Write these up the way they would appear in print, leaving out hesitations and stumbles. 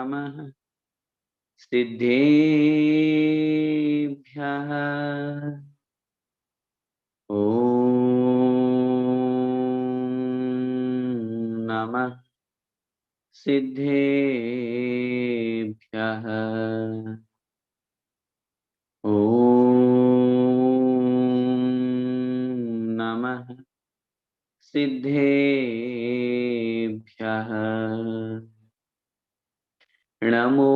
नमः सिद्धेभ्यः। ॐ नमः सिद्धेभ्यः। ॐ नमः सिद्धेभ्यः। नमो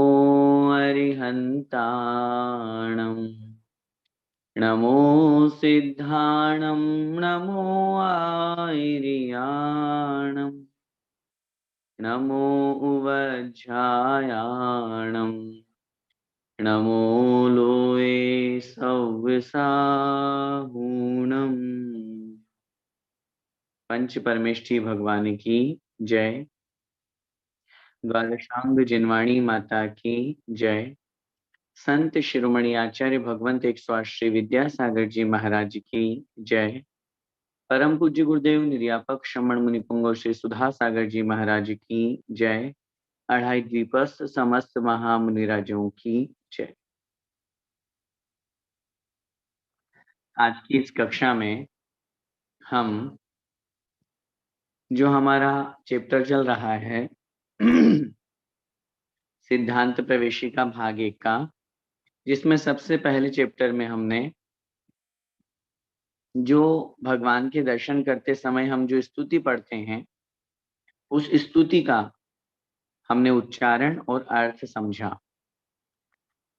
अरिहन्ताणं नमो सिद्धाणं नमो आयर्याणं नमो उवज्झायाणं नमो लोये सव्यसाहूणम्। पंच परमेष्ठी भगवान की जय। द्वादशांग जिनवाणी माता की जय। संत शिरोमणि आचार्य भगवंत 108 श्री विद्यासागर जी महाराज की जय। परम पूज्य गुरुदेव निर्यापक श्रमण मुनि पुंगव श्री सुधा सागर जी महाराज की जय। अढ़ाई द्वीपस्थ समस्त महामुनिराजों की जय। आज की इस कक्षा में हम जो हमारा चैप्टर चल रहा है सिद्धांत प्रवेशिका भाग 1 का, जिसमें सबसे पहले चैप्टर में हमने जो भगवान के दर्शन करते समय हम जो स्तुति पढ़ते हैं उस स्तुति का हमने उच्चारण और अर्थ समझा।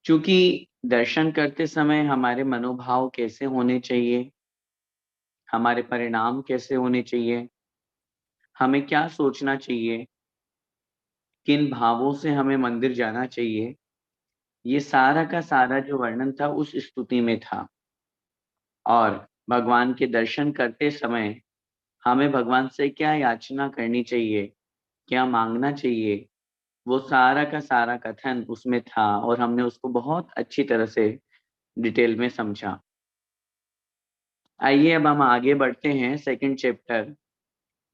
चूंकि दर्शन करते समय हमारे मनोभाव कैसे होने चाहिए, हमारे परिणाम कैसे होने चाहिए, हमें क्या सोचना चाहिए, किन भावों से हमें मंदिर जाना चाहिए, ये सारा का सारा जो वर्णन था उस स्तुति में था। और भगवान के दर्शन करते समय हमें भगवान से क्या याचना करनी चाहिए, क्या मांगना चाहिए, वो सारा का सारा कथन उसमें था और हमने उसको बहुत अच्छी तरह से डिटेल में समझा। आइए अब हम आगे बढ़ते हैं सेकंड चैप्टर।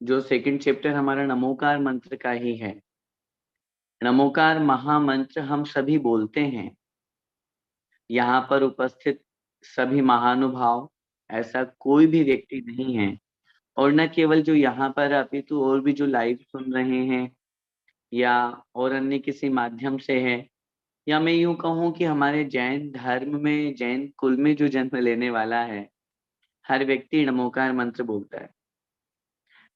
जो सेकंड चैप्टर हमारा नमोकार मंत्र का ही है। नमोकार महामंत्र हम सभी बोलते हैं। यहाँ पर उपस्थित सभी महानुभाव, ऐसा कोई भी व्यक्ति नहीं है, और न केवल जो यहाँ पर अपितु और भी जो लाइव सुन रहे हैं या और अन्य किसी माध्यम से है, या मैं यूं कहूँ कि हमारे जैन धर्म में, जैन कुल में जो जन्म लेने वाला है, हर व्यक्ति नमोकार मंत्र बोलता है।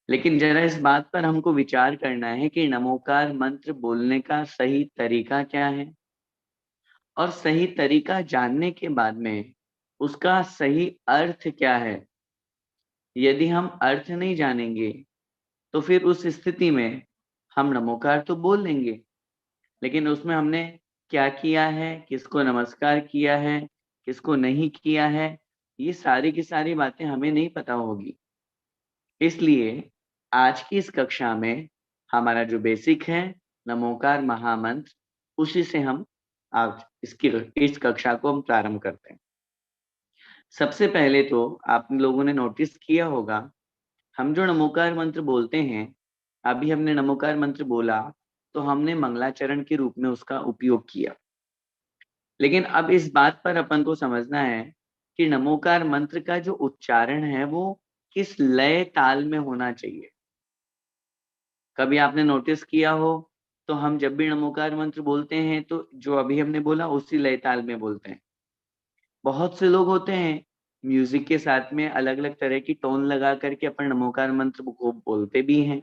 लेकिन जरा इस बात पर हमको विचार करना है कि नमोकार मंत्र बोलने का सही तरीका क्या है, और सही तरीका जानने के बाद में उसका सही अर्थ क्या है। यदि हम अर्थ नहीं जानेंगे तो फिर उस स्थिति में हम नमोकार तो बोल लेंगे, लेकिन उसमें हमने क्या किया है, किसको नमस्कार किया है, किसको नहीं किया है, ये सारी की सारी बातें हमें नहीं पता होगी। इसलिए आज की इस कक्षा में हमारा जो बेसिक है नमोकार महामंत्र, उसी से हम आज इस कक्षा को हम प्रारंभ करते हैं। सबसे पहले तो आप लोगों ने नोटिस किया होगा, हम जो नमोकार मंत्र बोलते हैं, अभी हमने नमोकार मंत्र बोला तो हमने मंगलाचरण के रूप में उसका उपयोग किया। लेकिन अब इस बात पर अपन को समझना है कि नमोकार मंत्र का जो उच्चारण है वो किस लय ताल में होना चाहिए। कभी आपने नोटिस किया हो तो हम जब भी नमोकार मंत्र बोलते हैं तो जो अभी हमने बोला उसी लय ताल में बोलते हैं। बहुत से लोग होते हैं म्यूजिक के साथ में अलग अलग तरह की टोन लगा करके अपन नमोकार मंत्र को बोलते भी हैं।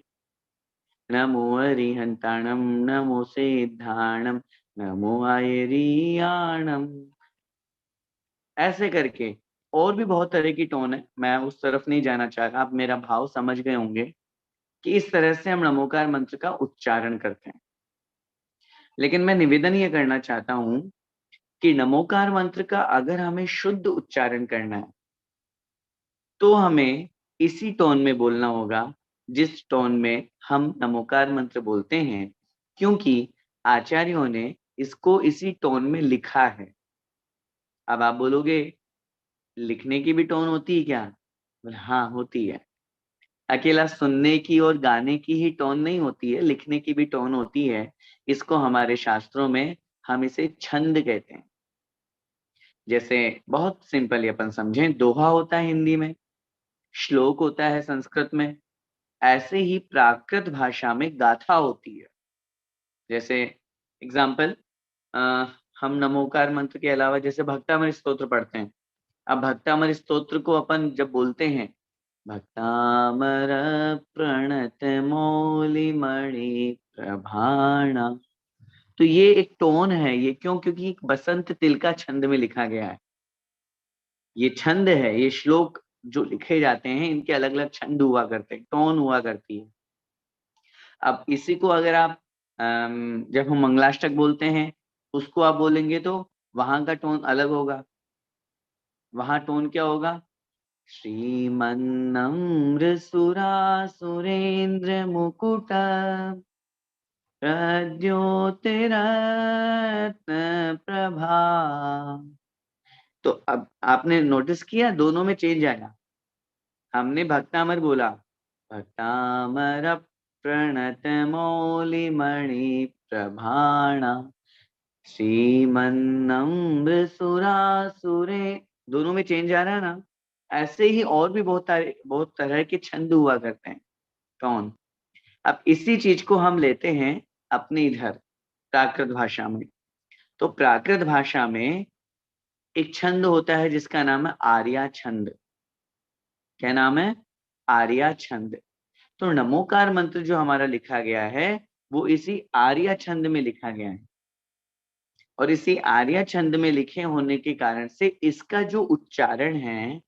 नमो अरिहंताणम नमो सिद्धाणम नमो आयर्याणम, ऐसे करके और भी बहुत तरह की टोन है। मैं उस तरफ नहीं जाना चाह रहा, आप मेरा भाव समझ गए होंगे कि इस तरह से हम नमोकार मंत्र का उच्चारण करते हैं। लेकिन मैं निवेदन ये करना चाहता हूं कि नमोकार मंत्र का अगर हमें शुद्ध उच्चारण करना है तो हमें इसी टोन में बोलना होगा जिस टोन में हम नमोकार मंत्र बोलते हैं, क्योंकि आचार्यों ने इसको इसी टोन में लिखा है। अब आप बोलोगे लिखने की भी टोन होती है क्या? हाँ होती है। अकेला सुनने की और गाने की ही टोन नहीं होती है, लिखने की भी टोन होती है। इसको हमारे शास्त्रों में हम इसे छंद कहते हैं। जैसे बहुत सिंपल अपन समझें, दोहा होता है हिंदी में, श्लोक होता है संस्कृत में, ऐसे ही प्राकृत भाषा में गाथा होती है। जैसे एग्जाम्पल, हम नमोकार मंत्र के अलावा जैसे भक्तामृत स्तोत्र पढ़ते हैं। अब भक्तामृत स्तोत्र को अपन जब बोलते हैं, भक्तामर प्रणत मौलि मणि प्रभाणा, तो ये एक टोन है। ये क्यों? क्योंकि एक बसंत तिल का छंद में लिखा गया है। ये छंद है, ये श्लोक जो लिखे जाते हैं इनके अलग अलग छंद हुआ करते हैं, टोन हुआ करती है। अब इसी को अगर आप जब हम मंगलाष्टक बोलते हैं उसको आप बोलेंगे तो वहां का टोन अलग होगा। वहां टोन क्या होगा? श्रीमन्नम्र सुरेंद्र मुकुट प्रद्योतिरत्न प्रभा। तो अब आपने नोटिस किया दोनों में चेंज आया। हमने भक्तामर बोला, भक्तामर प्रणत मौलि मणि प्रभाणा श्रीमन्नम्र सुरासुरे, दोनों में चेंज आ रहा है ना। ऐसे ही और भी बहुत तरह के छंद हुआ करते हैं, टोन। अब इसी चीज को हम लेते हैं अपने इधर प्राकृत भाषा में। तो प्राकृत भाषा में एक छंद होता है जिसका नाम है आर्या छंद। क्या नाम है? आर्या छंद। तो नमोकार मंत्र जो हमारा लिखा गया है वो इसी आर्या छंद में लिखा गया है। और इसी आर्या छंद में लिखे होने के कारण से इसका जो उच्चारण है,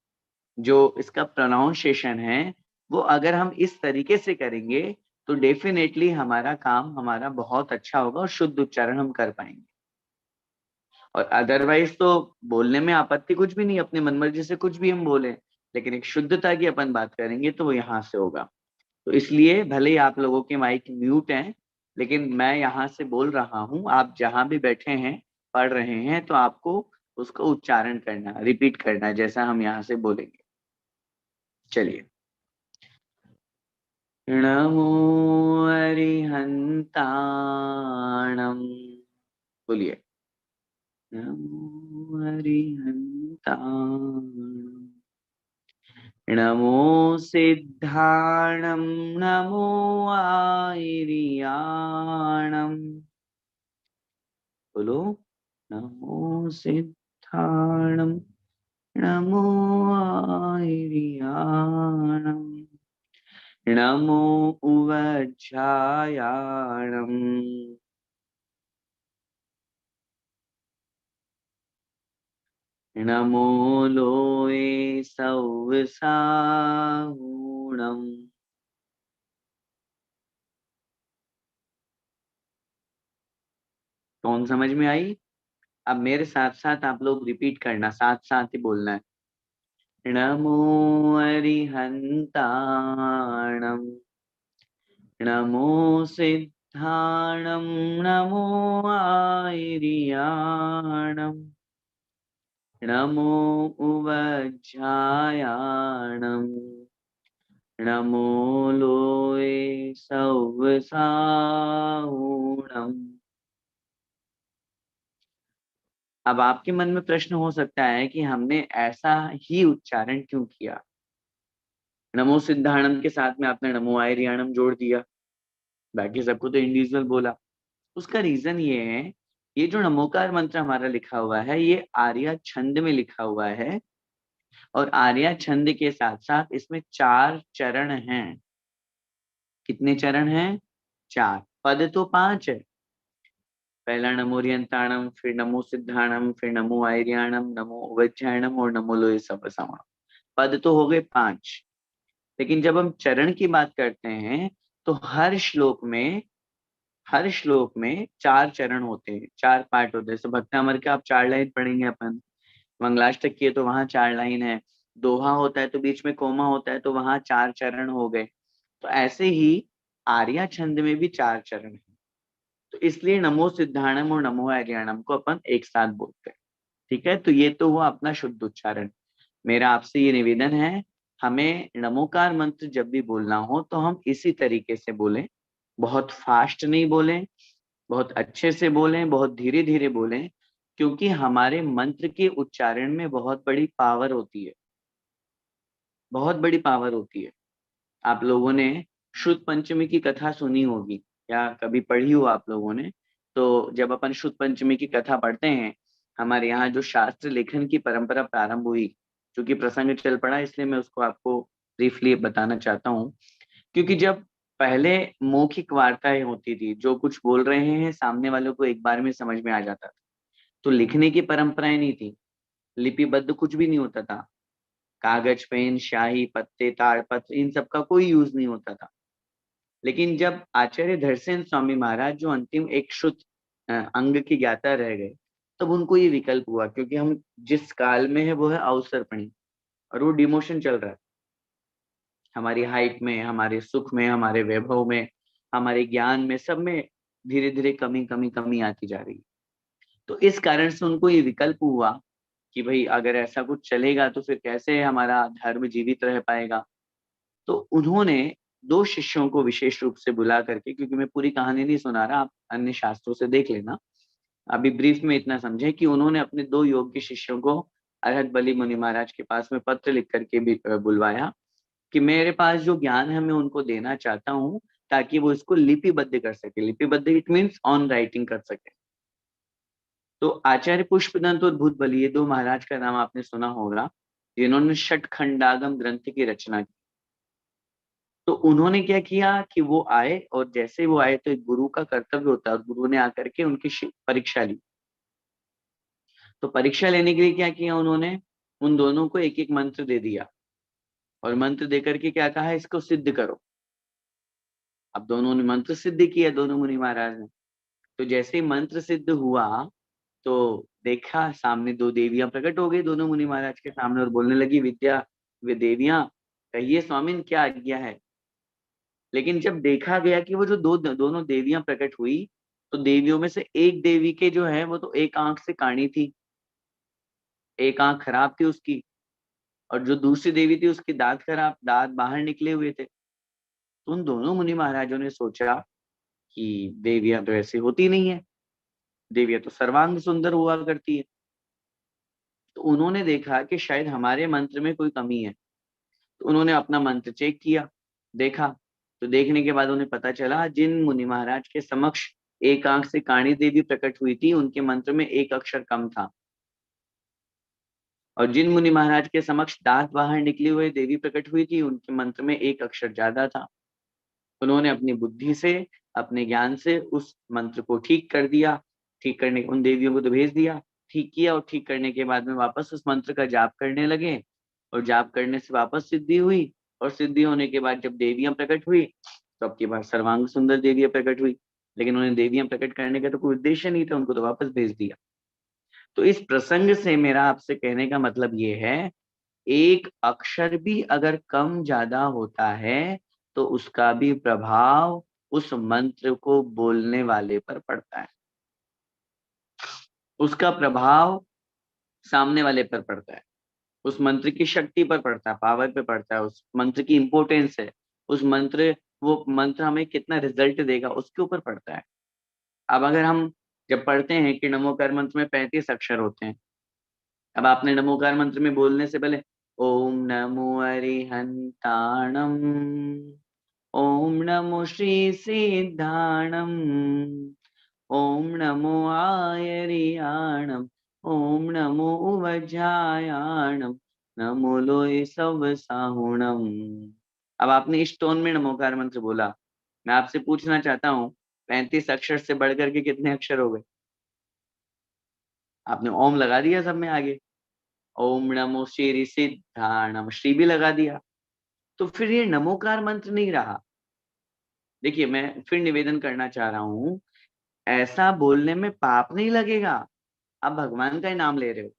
जो इसका प्रोनाउंसिएशन है, वो अगर हम इस तरीके से करेंगे तो डेफिनेटली हमारा काम हमारा बहुत अच्छा होगा और शुद्ध उच्चारण हम कर पाएंगे। और अदरवाइज तो बोलने में आपत्ति कुछ भी नहीं, अपने मनमर्जी से कुछ भी हम बोले, लेकिन एक शुद्धता की अपन बात करेंगे तो वो यहाँ से होगा। तो इसलिए भले ही आप लोगों के माइक म्यूट हैं, लेकिन मैं यहाँ से बोल रहा हूँ, आप जहां भी बैठे हैं पढ़ रहे हैं तो आपको उसका उच्चारण करना, रिपीट करना है जैसा हम यहाँ से बोलेंगे। चलिए, नमो अरिहंताणम, बोलिए, नमो अरिहंताणम, नमो सिद्धाणम, नमो आयरियाणम, बोलो, नमो सिद्धाणम, नमो आयरियाणम, नमो उवज्झायाणम, नमो लोये सव्साहूणम। कौन समझ में आई? अब मेरे साथ साथ आप लोग रिपीट करना, साथ साथ ही बोलना है। नमो अरिहंताणम, नमो सिद्धाणम, नमो आयरियाणम, नमो उवज्झायाणम, नमो लोये सव्साहूणम। अब आपके मन में प्रश्न हो सकता है कि हमने ऐसा ही उच्चारण क्यों किया? नमो सिद्धाणम के साथ में आपने नमो आयरियाणम जोड़ दिया, बाकी सबको तो इंडिविजुअल बोला। उसका रीजन ये है, ये जो नमोकार मंत्र हमारा लिखा हुआ है ये आर्या छंद में लिखा हुआ है, और आर्या छंद के साथ साथ इसमें 4 चरण हैं। कितने चरण हैं? 4। पद तो 5 है। पहला नमो रियंताणम, फिर नमो सिद्धाणम, फिर नमो आयरियाणम, नमो उवज्झायणम और नमो लोये सवसावणम। पद तो हो गए 5। लेकिन जब हम चरण की बात करते हैं तो हर श्लोक में 4 चरण होते हैं, 4 पार्ट होते हैं। जैसे भक्तामर के आप 4 लाइन पढ़ेंगे अपन, मंगलाष्टक की है तो वहां 4 लाइन है, दोहा होता है तो बीच में कोमा होता है तो वहां 4 चरण हो गए। तो ऐसे ही आर्या छंद में भी 4 चरण है। तो इसलिए नमो सिद्धाणम और नमो आर्याणम को अपन एक साथ बोलते हैं। ठीक है, तो ये तो हुआ अपना शुद्ध उच्चारण। मेरा आपसे ये निवेदन है हमें नमोकार मंत्र जब भी बोलना हो तो हम इसी तरीके से बोलें, बहुत फास्ट नहीं बोलें, बहुत अच्छे से बोलें, बहुत धीरे धीरे बोलें, क्योंकि हमारे मंत्र के उच्चारण में बहुत बड़ी पावर होती है, बहुत बड़ी पावर होती है। आप लोगों ने शुद्ध पंचमी की कथा सुनी होगी या कभी पढ़ी हो आप लोगों ने। तो जब अपन शुद्ध पंचमी की कथा पढ़ते हैं, हमारे यहाँ जो शास्त्र लेखन की परंपरा प्रारंभ हुई, क्योंकि प्रसंग चल पड़ा इसलिए मैं उसको आपको ब्रीफली बताना चाहता हूँ। क्योंकि जब पहले मौखिक वार्ताएं होती थी, जो कुछ बोल रहे हैं सामने वालों को एक बार में समझ में आ जाता था, तो लिखने की परंपराएं नहीं थी, लिपिबद्ध कुछ भी नहीं होता था, कागज पेन स्याही पत्ते ताड़पत्र इन सब का कोई यूज नहीं होता था। लेकिन जब आचार्य धरसेन स्वामी महाराज जो अंतिम एक शुद्ध अंग की ज्ञाता रह गए, तब उनको ये विकल्प हुआ, क्योंकि हम जिस काल में है वो है अवसर्पणी, और वो डिमोशन चल रहा है। हमारी हाइट में, हमारे सुख में, हमारे वैभव में, हमारे ज्ञान में, सब में धीरे धीरे कमी कमी कमी आती जा रही है। तो इस कारण से उनको ये विकल्प हुआ कि भाई अगर ऐसा कुछ चलेगा तो फिर कैसे हमारा धर्म जीवित रह पाएगा। तो उन्होंने दो शिष्यों को विशेष रूप से बुला करके, क्योंकि मैं पूरी कहानी नहीं सुना रहा, आप अन्य शास्त्रों से देख लेना, अभी ब्रीफ में इतना समझे कि उन्होंने अपने दो योग्य शिष्यों को अरहत बलि मुनि महाराज के पास में पत्र लिख करके भी बुलवाया कि मेरे पास जो ज्ञान है मैं उनको देना चाहता हूँ, ताकि वो इसको लिपिबद्ध कर सके। लिपिबद्ध इट मीन्स ऑन राइटिंग कर सके। तो आचार्य पुष्पदंत और भूत बलि, ये दो महाराज का नाम आपने सुना होगा, जिन्होंने षट खंडागम ग्रंथ की रचना की। तो उन्होंने क्या किया कि वो आए, और जैसे वो आए तो एक गुरु का कर्तव्य होता है, और गुरु ने आकर के उनकी परीक्षा ली। तो परीक्षा लेने के लिए क्या किया उन्होंने, उन दोनों को एक एक मंत्र दे दिया, और मंत्र देकर के क्या कहा, इसको सिद्ध करो। अब दोनों ने मंत्र सिद्ध किया, दोनों मुनि महाराज ने। तो जैसे ही मंत्र सिद्ध हुआ, तो देखा सामने दो देवियां प्रकट हो गई दोनों मुनि महाराज के सामने, और बोलने लगी, विद्या वे देवियां, कहिए स्वामिन क्या आज्ञा है। लेकिन जब देखा गया कि वो जो दोनों देवियां प्रकट हुई, तो देवियों में से एक देवी के जो है वो तो एक आंख से काणी थी, एक आंख खराब थी उसकी, और जो दूसरी देवी थी उसके दांत खराब, दांत बाहर निकले हुए थे। तो उन दोनों मुनि महाराजों ने सोचा कि देवियां तो ऐसी होती नहीं है, देवियां तो सर्वांग सुंदर हुआ करती है। तो उन्होंने देखा कि शायद हमारे मंत्र में कोई कमी है। तो उन्होंने अपना मंत्र चेक किया, देखा, तो देखने के बाद उन्हें पता चला जिन मुनि महाराज के समक्ष एक आंख से काणी देवी प्रकट हुई थी, उनके मंत्र में एक अक्षर कम था, और जिन मुनि महाराज के समक्ष दांत बाहर निकले हुए देवी प्रकट हुई थी, उनके मंत्र में एक अक्षर ज्यादा था। उन्होंने अपनी बुद्धि से, अपने ज्ञान से उस मंत्र को ठीक कर दिया। ठीक करने, उन देवियों को तो भेज दिया, ठीक किया, और ठीक करने के बाद में वापस उस मंत्र का जाप करने लगे, और जाप करने से वापस सिद्धि हुई, और सिद्धि होने के बाद जब देवियां प्रकट हुई, तो अब की बार सर्वांग सुंदर देवियां प्रकट हुई। लेकिन उन्हें देवियां प्रकट करने का तो कोई उद्देश्य नहीं था, उनको तो वापस भेज दिया। तो इस प्रसंग से मेरा आपसे कहने का मतलब ये है, एक अक्षर भी अगर कम ज्यादा होता है, तो उसका भी प्रभाव उस मंत्र को बोलने वाले पर पड़ता है, उसका प्रभाव सामने वाले पर पड़ता है, उस मंत्र की शक्ति पर पड़ता है, पावर पे पड़ता है, उस मंत्र की इंपोर्टेंस है, उस मंत्र, वो मंत्र हमें कितना रिजल्ट देगा उसके ऊपर पड़ता है। अब अगर हम जब पढ़ते हैं कि नमोकार मंत्र में 35 अक्षर होते हैं, अब आपने नमोकार मंत्र में बोलने से पहले ओम नमो अरिहंताणम, ओम नमो श्री सिद्धाणम, ओम नमो आयरियाणम, ओम नमो उवज्जायाणम, नमो लोय सब साहुणम। अब आपने इस टोन में नमोकार मंत्र बोला। मैं आपसे पूछना चाहता हूँ, 35 अक्षर से बढ़कर के कितने अक्षर हो गए? आपने ओम लगा दिया सब में आगे, ओम नमो श्री सिद्धाणम, श्री भी लगा दिया, तो फिर ये नमोकार मंत्र नहीं रहा। देखिए मैं फिर निवेदन करना चाह रहा हूँ, ऐसा बोलने में पाप नहीं लगेगा, आप भगवान का ही नाम ले रहे हो।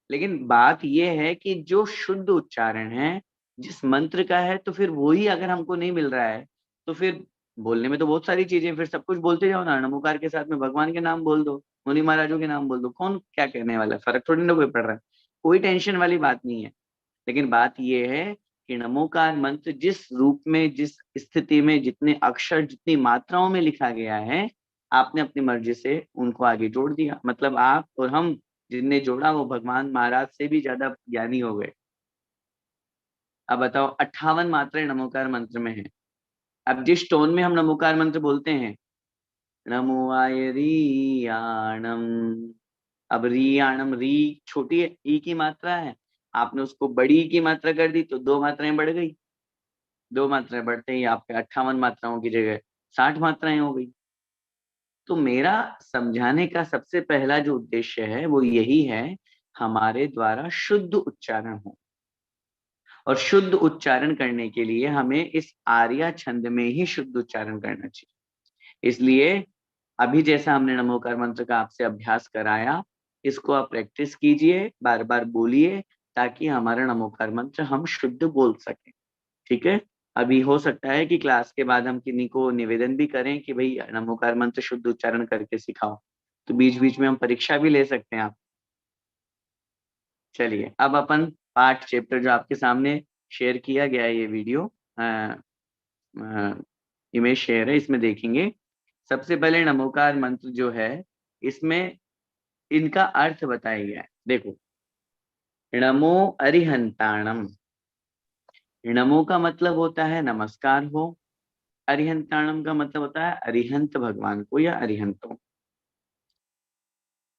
लेकिन बात यह है कि जो शुद्ध उच्चारण है, जिस मंत्र का है, तो फिर वही अगर हमको नहीं मिल रहा है, तो फिर बोलने में तो बहुत सारी चीजें, फिर सब कुछ बोलते जाओ ना, नमोकार के साथ में भगवान के नाम बोल दो, मुनि महाराजों के नाम बोल दो, कौन क्या कहने वाला है, फर्क थोड़ी ना कोई पड़ रहा है, कोई टेंशन वाली बात नहीं है। लेकिन बात यह है कि नमोकार मंत्र जिस रूप में, जिस स्थिति में, जितने अक्षर, जितनी मात्राओं में लिखा गया है, आपने अपनी मर्जी से उनको आगे जोड़ दिया। मतलब आप और हम जिनने जोड़ा वो भगवान महाराज से भी ज्यादा ज्ञानी हो गए। अब बताओ 58 मात्राएं नमोकार मंत्र में है। अब जिस टोन में हम नमोकार मंत्र बोलते हैं, नमो आय रियाणम, अब रियाणम, री छोटी है, ई की मात्रा है, आपने उसको बड़ी की मात्रा कर दी तो 2 मात्राएं बढ़ गई। 2 मात्राएं बढ़ते ही आपके 58 मात्राओं की जगह 60 मात्राएं हो गई। तो मेरा समझाने का सबसे पहला जो उद्देश्य है वो यही है, हमारे द्वारा शुद्ध उच्चारण हो। और शुद्ध उच्चारण करने के लिए हमें इस आर्या छंद में ही शुद्ध उच्चारण करना चाहिए। इसलिए अभी जैसा हमने नमोकार मंत्र का आपसे अभ्यास कराया, इसको आप प्रैक्टिस कीजिए, बार बार बोलिए, ताकि हमारा नमोकार मंत्र हम शुद्ध बोल सकें। ठीक है। अभी हो सकता है कि क्लास के बाद हम किन्हीं को निवेदन भी करें कि भाई नमोकार मंत्र शुद्ध उच्चारण करके सिखाओ, तो बीच बीच में हम परीक्षा भी ले सकते हैं आप। चलिए अब अपन पाठ चैप्टर जो आपके सामने शेयर किया गया है, ये वीडियो इमेज शेयर है, इसमें देखेंगे। सबसे पहले नमोकार मंत्र जो है, इसमें इनका अर्थ बताया गया है। देखो, नमो अरिहंताणम, नमो का मतलब होता है नमस्कार हो, अरिहंताणम का मतलब होता है अरिहंत भगवान को या अरिहंतों,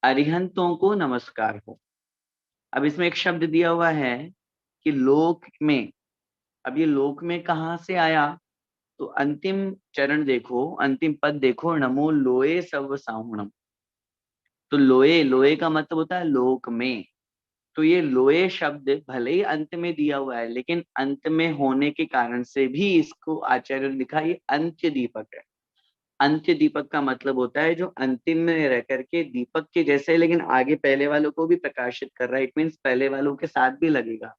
अरिहंतों को नमस्कार हो। अब इसमें एक शब्द दिया हुआ है कि लोक में। अब ये लोक में कहाँ से आया, तो अंतिम चरण देखो, अंतिम पद देखो, नमो लोए सव साहुणम। तो लोए, लोए का मतलब होता है लोक में। तो ये लोए शब्द भले ही अंत में दिया हुआ है, लेकिन अंत में होने के कारण से भी इसको आचार्य ने लिखा ये अंत्य दीपक है। अंत्य दीपक का मतलब होता है जो अंतिम में रह करके दीपक के जैसे, लेकिन आगे पहले वालों को भी प्रकाशित कर रहा है। इट मीन्स पहले वालों के साथ भी लगेगा,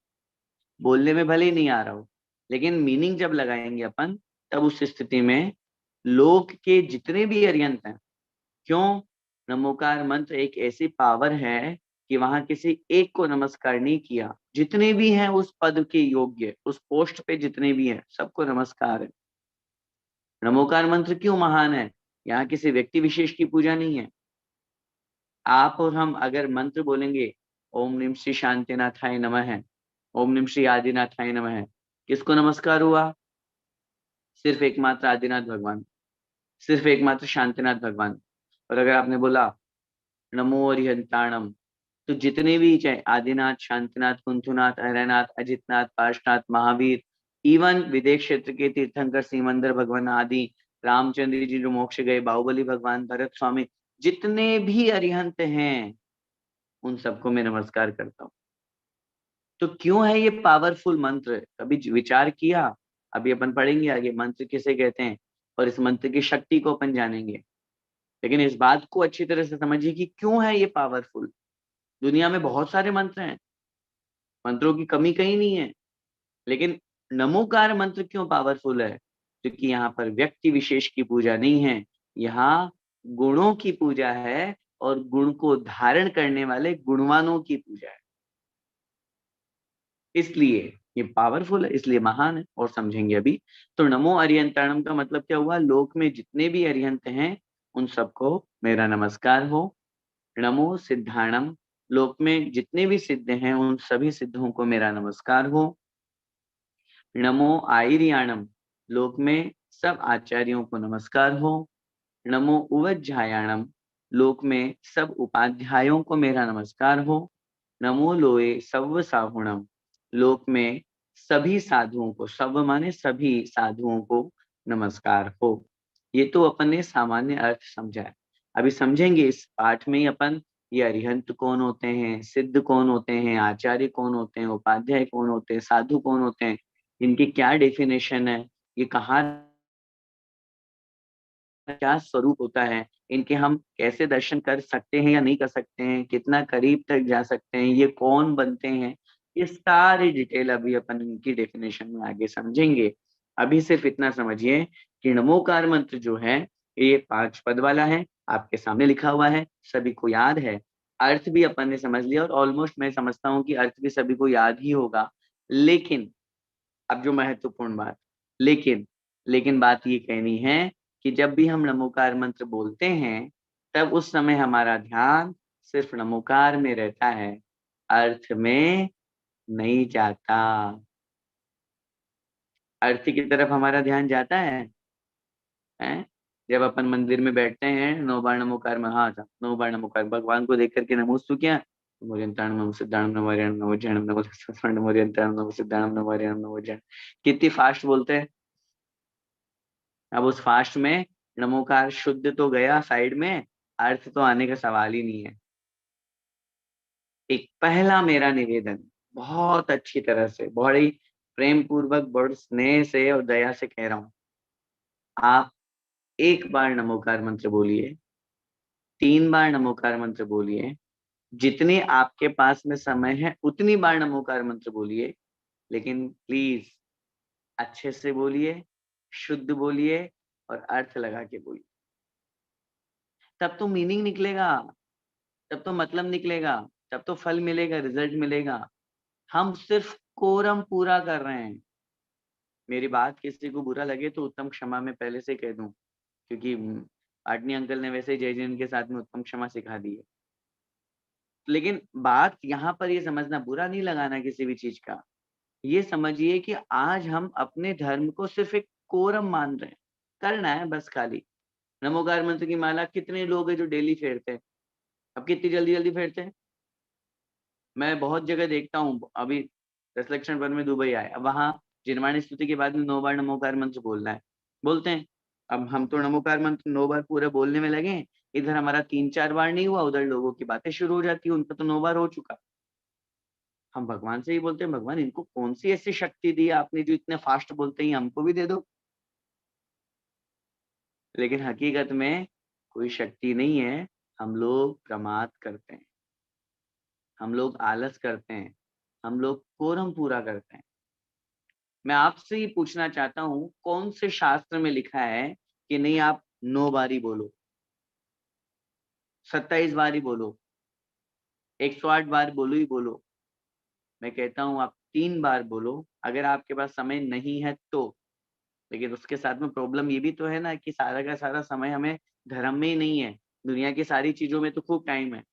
बोलने में भले ही नहीं आ रहा हो, लेकिन मीनिंग जब लगाएंगे अपन, तब उस स्थिति में लोक के जितने भी अरियंत हैं, क्यों, नमोकार मंत्र एक ऐसी पावर है कि वहां किसी एक को नमस्कार नहीं किया, जितने भी हैं उस पद के योग्य, उस पोस्ट पे जितने भी हैं, सबको नमस्कार है। नमोकार मंत्र क्यों महान है, यहाँ किसी व्यक्ति विशेष की पूजा नहीं है। आप और हम अगर मंत्र बोलेंगे, ओम निम श्री शांतिनाथाय नमः है, ओम निम श्री आदिनाथाय नमः है, किसको नमस्कार हुआ, सिर्फ एकमात्र आदिनाथ भगवान, सिर्फ एकमात्र शांतिनाथ भगवान। और अगर आपने बोला नमो अरिहंताणम, तो जितने भी, चाहे आदिनाथ, शांतिनाथ, कुंथुनाथ, अरनाथ, अजितनाथ, पार्शनाथ, महावीर, इवन विदेश क्षेत्र के तीर्थंकर सीमंदर भगवान आदि, रामचंद्र जी जो मोक्ष गए, बाहुबली भगवान, भरत स्वामी, जितने भी अरिहंत हैं उन सबको मैं नमस्कार करता हूँ। तो क्यों है ये पावरफुल मंत्र, कभी विचार किया? अभी अपन पढ़ेंगे आगे मंत्र किसे कहते हैं, और इस मंत्र की शक्ति को अपन जानेंगे। लेकिन इस बात को अच्छी तरह से समझिए कि क्यों है ये पावरफुल। दुनिया में बहुत सारे मंत्र हैं, मंत्रों की कमी कहीं नहीं है, लेकिन नमोकार मंत्र क्यों पावरफुल है? क्योंकि यहाँ पर व्यक्ति विशेष की पूजा नहीं है, यहाँ गुणों की पूजा है, और गुण को धारण करने वाले गुणवानों की पूजा है। इसलिए ये पावरफुल है, इसलिए महान है, और समझेंगे अभी। तो नमो अरिहंताणम का मतलब क्या हुआ, लोक में जितने भी अरिहंत हैं उन सबको मेरा नमस्कार हो। नमो सिद्धाणम, लोक में जितने भी सिद्ध हैं उन सभी सिद्धों को मेरा नमस्कार हो। नमो आयरियाणम, लोक में सब आचार्यों को नमस्कार हो। नमो उवज्झायाणम, लोक में सब उपाध्यायों को मेरा नमस्कार हो। नमो लोए सव्व साहुणम, लोक में सभी साधुओं को, सब माने सभी साधुओं को नमस्कार हो। ये तो अपन ने सामान्य अर्थ समझा है। अभी समझेंगे इस पाठ में ही अपन, ये अरिहंत कौन होते हैं, सिद्ध कौन होते हैं, आचार्य कौन होते हैं, उपाध्याय कौन होते हैं, साधु कौन होते हैं, इनकी क्या डेफिनेशन है, ये कहाँ, क्या स्वरूप होता है, इनके हम कैसे दर्शन कर सकते हैं या नहीं कर सकते हैं, कितना करीब तक जा सकते हैं, ये कौन बनते हैं, ये सारी डिटेल अभी अपन इनकी डेफिनेशन में आगे समझेंगे। अभी सिर्फ इतना समझिए कि नमोकार मंत्र जो है ये 5 पद वाला है, आपके सामने लिखा हुआ है, सभी को याद है। अर्थ भी अपन ने समझ लिया, और ऑलमोस्ट मैं समझता हूँ कि अर्थ भी सभी को याद ही होगा। लेकिन अब जो महत्वपूर्ण बात, लेकिन बात ये कहनी है कि जब भी हम नमोकार मंत्र बोलते हैं तब उस समय हमारा ध्यान सिर्फ नमोकार में रहता है, अर्थ में नहीं जाता। अर्थ की तरफ हमारा ध्यान जाता है? जब अपन मंदिर में बैठते हैं 9 बार नमोकार में, हाँ 9 बार नमोकार भगवान को देख करके नमोस्तु क्या, नमोरियंताणं नमो सिद्धाणं नमो हरियाणं नमो जैनम नमो सत्संग नमोरियंताणं नमो सिद्धाणं नमो हरियाणं नमो जैन। कितनी फास्ट बोलते हैं। अब उस फास्ट में नमोकार शुद्ध तो गया साइड में, अर्थ तो आने का सवाल ही नहीं है। एक पहला मेरा निवेदन, बहुत अच्छी तरह से, बड़ी प्रेम पूर्वक, बड़े स्नेह से और दया से कह रहा हूं, आप 1 बार नमोकार मंत्र बोलिए, 3 बार नमोकार मंत्र बोलिए, जितने आपके पास में समय है उतनी बार नमोकार मंत्र बोलिए, लेकिन प्लीज अच्छे से बोलिए, शुद्ध बोलिए और अर्थ लगा के बोलिए। तब तो मीनिंग निकलेगा, तब तो मतलब निकलेगा, तब तो फल मिलेगा, रिजल्ट मिलेगा। हम सिर्फ कोरम पूरा कर रहे हैं। मेरी बात किसी को बुरा लगे तो उत्तम क्षमा में पहले से कह दूं, क्योंकि आटनी अंकल ने वैसे ही जय जैन के साथ में उत्तम क्षमा सिखा दी है। लेकिन बात यहाँ पर ये समझना, बुरा नहीं लगाना किसी भी चीज का, ये समझिए कि आज हम अपने धर्म को सिर्फ एक कोरम मान रहे हैं, करना है बस खाली। नमोकार मंत्र की माला कितने लोग हैं जो डेली फेरते हैं? अब कितनी जल्दी जल्दी फेरते हैं। मैं बहुत जगह देखता हूँ, अभी दशलक्षण वन में दुबई आए, अब वहां जिनवाणी स्तुति के बाद में 9 बार नमोकार मंत्र बोलना है, बोलते हैं। अब हम तो नमोकार मंत्र 9 बार पूरे बोलने में लगे हैं, इधर हमारा 3-4 बार नहीं हुआ, उधर लोगों की बातें शुरू हो जाती है, उनका तो 9 बार हो चुका। हम भगवान से ही बोलते हैं, भगवान इनको कौन सी ऐसी शक्ति दी आपने जो इतने फास्ट बोलते हैं, हमको भी दे दो। लेकिन हकीकत में कोई शक्ति नहीं है, हम लोग प्रमाद करते हैं, हम लोग आलस करते हैं, हम लोग कोरम पूरा करते हैं। मैं आपसे ही पूछना चाहता हूं, कौन से शास्त्र में लिखा है कि नहीं आप 9 बार ही बोलो, 27 बार ही बोलो, 108 बार बोलो ही बोलो। मैं कहता हूं आप 3 बार बोलो, अगर आपके पास समय नहीं है तो। लेकिन उसके साथ में प्रॉब्लम ये भी तो है ना कि सारा का सारा समय हमें धर्म में ही नहीं है, दुनिया की सारी चीजों में तो खूब टाइम है।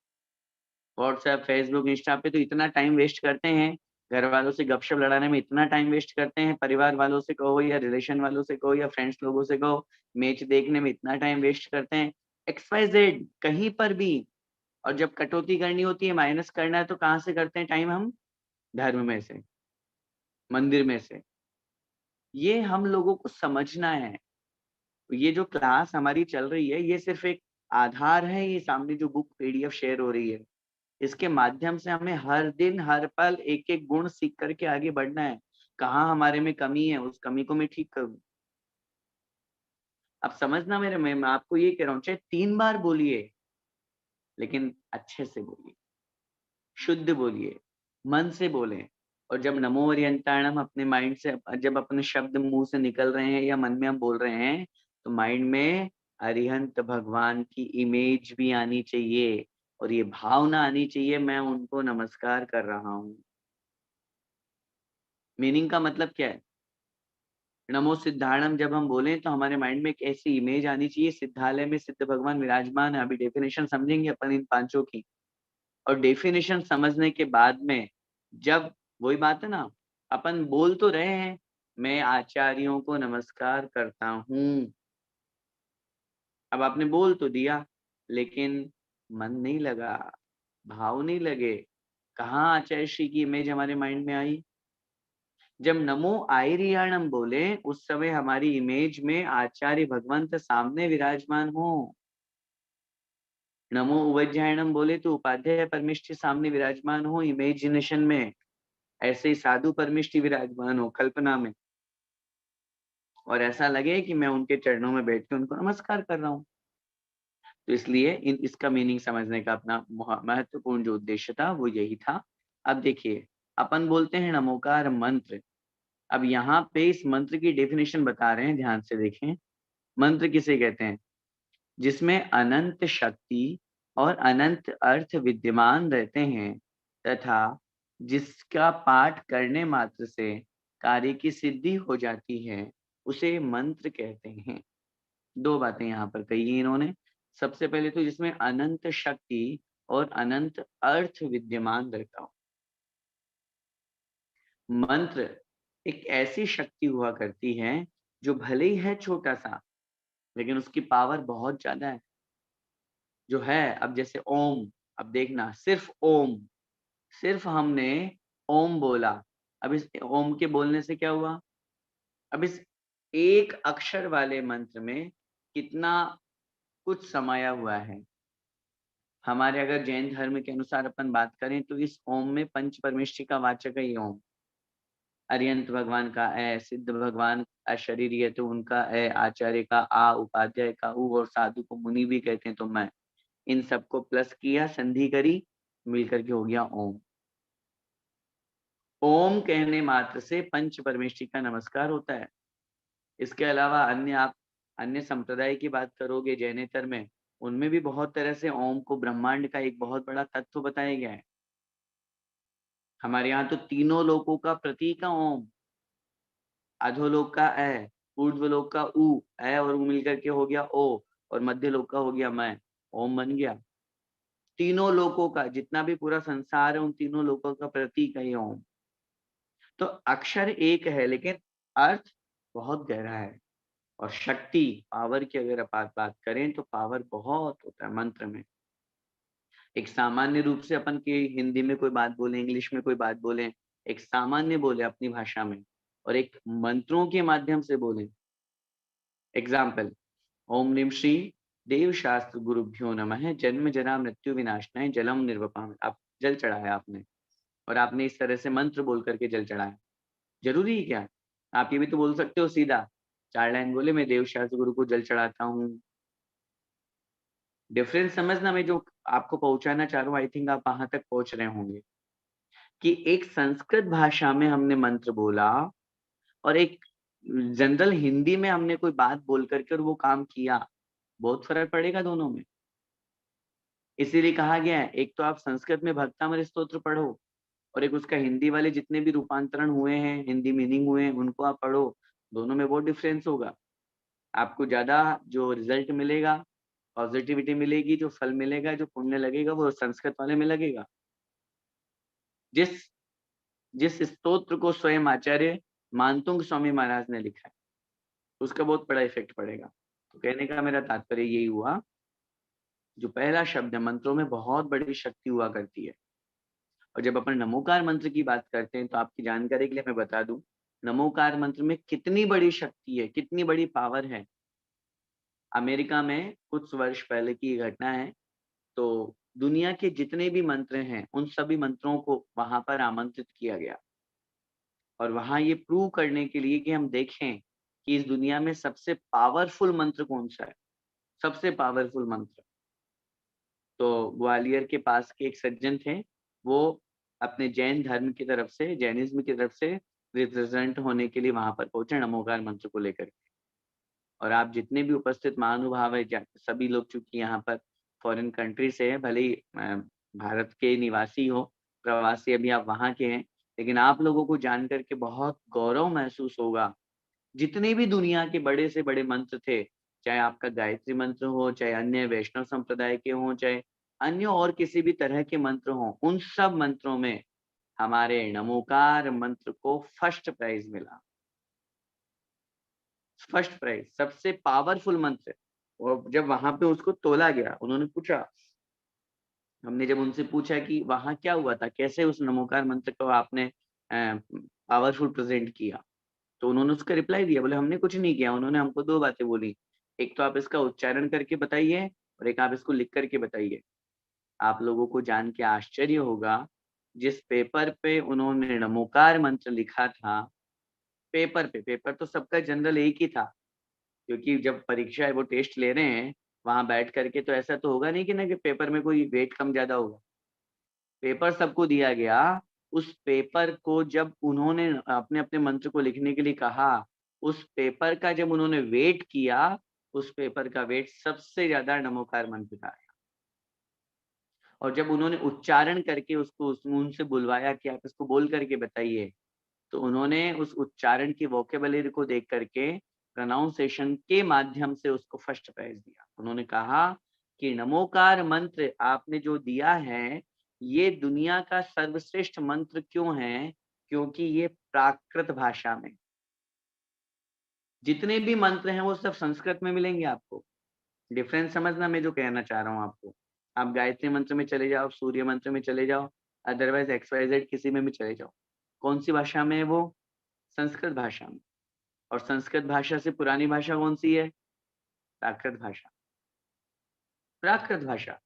व्हाट्सएप, फेसबुक, इंस्टा पे तो इतना टाइम वेस्ट करते हैं, घर वालों से गपशप लड़ाने में इतना टाइम वेस्ट करते हैं, परिवार वालों से कहो या रिलेशन वालों से कहो या फ्रेंड्स लोगों से कहो, मैच देखने में इतना टाइम वेस्ट करते हैं, XYZ कहीं पर भी। और जब कटौती करनी होती है, माइनस करना है, तो कहाँ से करते हैं टाइम हम? धर्म में से, मंदिर में से। ये हम लोगों को समझना है। ये जो क्लास हमारी चल रही है, ये सिर्फ एक आधार है, ये सामने जो बुक PDF शेयर हो रही है, इसके माध्यम से हमें हर दिन हर पल एक एक गुण सीख करके आगे बढ़ना है। कहाँ हमारे में कमी है, उस कमी को मैं ठीक करूँ। अब समझना मेरे, मैं आपको ये कह रहा हूँ, चाहे 3 बार बोलिए, लेकिन अच्छे से बोलिए, शुद्ध बोलिए, मन से बोलें। और जब नमो अरियंताणम अपने माइंड से, जब अपने शब्द मुंह से निकल रहे हैं या मन में हम बोल रहे हैं, तो माइंड में अरिहंत भगवान की इमेज भी आनी चाहिए, और ये भावना आनी चाहिए, मैं उनको नमस्कार कर रहा हूँ। मीनिंग का मतलब क्या है? नमो सिद्धाणम जब हम बोले तो हमारे माइंड में एक ऐसी इमेज आनी चाहिए, सिद्धालय में सिद्ध भगवान विराजमान है। अभी डेफिनेशन समझेंगे अपन इन पांचों की, और डेफिनेशन समझने के बाद में, जब वही बात है ना, अपन बोल तो रहे हैं मैं आचार्यों को नमस्कार करता हूँ, अब आपने बोल तो दिया, लेकिन मन नहीं लगा, भाव नहीं लगे। कहाँ आचार्य श्री की इमेज हमारे माइंड में आई? जब नमो आयरियाणम बोले, उस समय हमारी इमेज में आचार्य भगवंत सामने विराजमान हो। नमो उवज्जायणम बोले तो उपाध्याय परमिष्ठि सामने विराजमान हो इमेजिनेशन में, ऐसे ही साधु परमिष्ठि विराजमान हो कल्पना में, और ऐसा लगे कि मैं उनके चरणों में बैठ के उनको नमस्कार कर रहा हूँ। तो इसलिए इसका मीनिंग समझने का अपना महत्वपूर्ण जो उद्देश्य था वो यही था। अब देखिए, अपन बोलते हैं नमोकार मंत्र। अब यहाँ पे इस मंत्र की डेफिनेशन बता रहे हैं, ध्यान से देखें। मंत्र किसे कहते हैं? जिसमें अनंत शक्ति और अनंत अर्थ विद्यमान रहते हैं, तथा जिसका पाठ करने मात्र से कार्य की सिद्धि हो जाती है, उसे मंत्र कहते हैं। 2 बातें यहाँ पर कही हैं इन्होंने। सबसे पहले तो जिसमें अनंत शक्ति और अनंत अर्थ विद्यमान रहता हो। मंत्र एक ऐसी शक्ति हुआ करती है जो भले ही है छोटा-सा, लेकिन उसकी पावर बहुत ज़्यादा है। जो है अब जैसे ओम, अब देखना सिर्फ हमने ओम बोला। अब इस ओम के बोलने से क्या हुआ? अब इस एक अक्षर वाले मंत्र में कितना कुछ समाया हुआ है। हमारे अगर जैन धर्म के अनुसार अपन बात करें तो इस ओम में पंच परमेष्ठी का वाचक है ये ओम। अरिहंत भगवान का ए, सिद्ध भगवान अशरीरी है तो उनका ए, आचार्य का आ, उपाध्याय का उ और साधु को मुनि भी कहते हैं तो मैं। इन सबको प्लस किया, संधि करी, मिलकर के हो गया ओम। ओम कहने मात्र से पंच परमेष्ठी का नमस्कार होता है। इसके अलावा आप अन्य संप्रदाय की बात करोगे जैनेतर में, उनमें भी बहुत तरह से ओम को ब्रह्मांड का एक बहुत बड़ा तत्व बताया गया है। हमारे यहाँ तो तीनों लोकों का प्रतीक है ओम। अधोलोक का ए, ऊर्ध्वलोक का उ, ए और उ मिलकर के हो गया ओ, और मध्य लोक का हो गया मैं। ओम बन गया। तीनों लोकों का जितना भी पूरा संसार है उन तीनों लोकों का प्रतीक है ये ओम। तो अक्षर एक है लेकिन अर्थ बहुत गहरा है। और शक्ति पावर की अगर आप बात करें तो पावर बहुत होता है मंत्र में। एक सामान्य रूप से अपन के हिंदी में कोई बात बोले, इंग्लिश में कोई बात बोले, एक सामान्य बोले अपनी भाषा में, और एक मंत्रों के माध्यम से बोले। एग्जाम्पल, ओम नीम श्री देव शास्त्र गुरुभ्यो नमः जन्म जरा मृत्यु विनाशनाय जलम निर्वपाम। आप जल चढ़ाया आपने, और आपने इस तरह से मंत्र बोल करके जल चढ़ाया। जरूरी है क्या? आप ये भी तो बोल सकते हो सीधा 4 लाइन बोले मैं देव शास्त्र गुरु को जल चढ़ाता हूँ। डिफरेंस समझना, मैं जो आपको पहुंचाना चाह रहा हूँ, आई थिंक आप वहां तक पहुंच रहे होंगे कि एक संस्कृत भाषा में हमने मंत्र बोला और एक जनरल हिंदी में हमने कोई बात बोल करके और वो काम किया, बहुत फर्क पड़ेगा दोनों में। इसीलिए कहा गया है एक तो आप संस्कृत में भक्तामृत स्तोत्र पढ़ो, और एक उसका हिंदी वाले जितने भी रूपांतरण हुए हैं, हिंदी मीनिंग हुए हैं, उनको आप पढ़ो। दोनों में बहुत डिफरेंस होगा। आपको ज्यादा जो रिजल्ट मिलेगा, पॉजिटिविटी मिलेगी, जो फल मिलेगा, जो पुण्य लगेगा, वो संस्कृत वाले में लगेगा। जिस जिस स्तोत्र को स्वयं आचार्य मानतुंग स्वामी महाराज ने लिखा है, उसका बहुत बड़ा इफेक्ट पड़ेगा। तो कहने का मेरा तात्पर्य यही हुआ, जो पहला शब्द है मंत्रों में बहुत बड़ी शक्ति हुआ करती है। और जब अपन नमोकार मंत्र की बात करते हैं तो आपकी जानकारी के लिए मैं बता दूं, नमोकार मंत्र में कितनी बड़ी शक्ति है, कितनी बड़ी पावर है। अमेरिका में कुछ वर्ष पहले की घटना है। तो दुनिया के जितने भी मंत्र हैं, उन सभी मंत्रों को वहां पर आमंत्रित किया गया, और वहां ये प्रूव करने के लिए कि हम देखें कि इस दुनिया में सबसे पावरफुल मंत्र कौन सा है, सबसे पावरफुल मंत्र। तो ग्वालियर के पास के एक सज्जन थे, वो अपने जैन धर्म की तरफ से, जैनिज्म की तरफ से रिप्रेजेंट होने के लिए वहां पर पहुंचे नमोकार मंत्र को लेकर। और आप जितने भी उपस्थित महानुभाव है, सभी लोग चूंकि यहाँ पर फॉरेन कंट्री से है, भले ही भारत के निवासी हो, प्रवासी अभी आप वहाँ के हैं, लेकिन आप लोगों को जान करके बहुत गौरव महसूस होगा। जितने भी दुनिया के बड़े से बड़े मंत्र थे, चाहे आपका गायत्री मंत्र हो, चाहे अन्य वैष्णव संप्रदाय के हों, चाहे अन्य और किसी भी तरह के मंत्र हों, उन सब मंत्रों में हमारे नमोकार मंत्र को फर्स्ट प्राइज मिला। फर्स्ट प्राइज, सबसे पावरफुल मंत्र। और जब वहां पे उसको तोला गया, उन्होंने पूछा, हमने जब उनसे पूछा कि वहां क्या हुआ था, कैसे उस नमोकार मंत्र को आपने पावरफुल प्रेजेंट किया, तो उन्होंने उसका रिप्लाई दिया, बोले हमने कुछ नहीं किया। उन्होंने हमको 2 बातें बोली, एक तो आप इसका उच्चारण करके बताइए, और एक आप इसको लिख करके बताइए। आप लोगों को जान के आश्चर्य होगा, जिस पेपर पे उन्होंने नमोकार मंत्र लिखा था, पेपर तो सबका जनरल एक ही था, क्योंकि जब परीक्षा है वो टेस्ट ले रहे हैं, वहां बैठ करके तो ऐसा तो होगा नहीं कि ना कि पेपर में कोई वेट कम ज्यादा होगा। पेपर सबको दिया गया। उस पेपर को जब उन्होंने अपने अपने मंत्र को लिखने के लिए कहा, उस पेपर का जब उन्होंने वेट किया, उस पेपर का वेट सबसे ज्यादा नमोकार मंत्र का आया। और जब उन्होंने उच्चारण करके उसको उनसे बुलवाया कि आप इसको बोल करके बताइए, तो उन्होंने उस उच्चारण की वोकेबलरी को देख करके प्रोनाउंसिएशन के माध्यम से उसको फर्स्ट प्राइज दिया। उन्होंने कहा कि नमोकार मंत्र आपने जो दिया है, ये दुनिया का सर्वश्रेष्ठ मंत्र क्यों है? क्योंकि ये प्राकृत भाषा में, जितने भी मंत्र हैं वो सब संस्कृत में मिलेंगे आपको। डिफरेंस समझना मैं जो कहना चाह रहा हूँ आपको। आप गायत्री मंत्र में चले जाओ, सूर्य मंत्र में चले जाओ, अदरवाइज़ XYZ किसी में भी चले जाओ। कौन-सी भाषा में है वो? संस्कृत भाषा में। और संस्कृत भाषा से पुरानी भाषा कौन-सी है? प्राकृत भाषा। प्राकृत भाषा।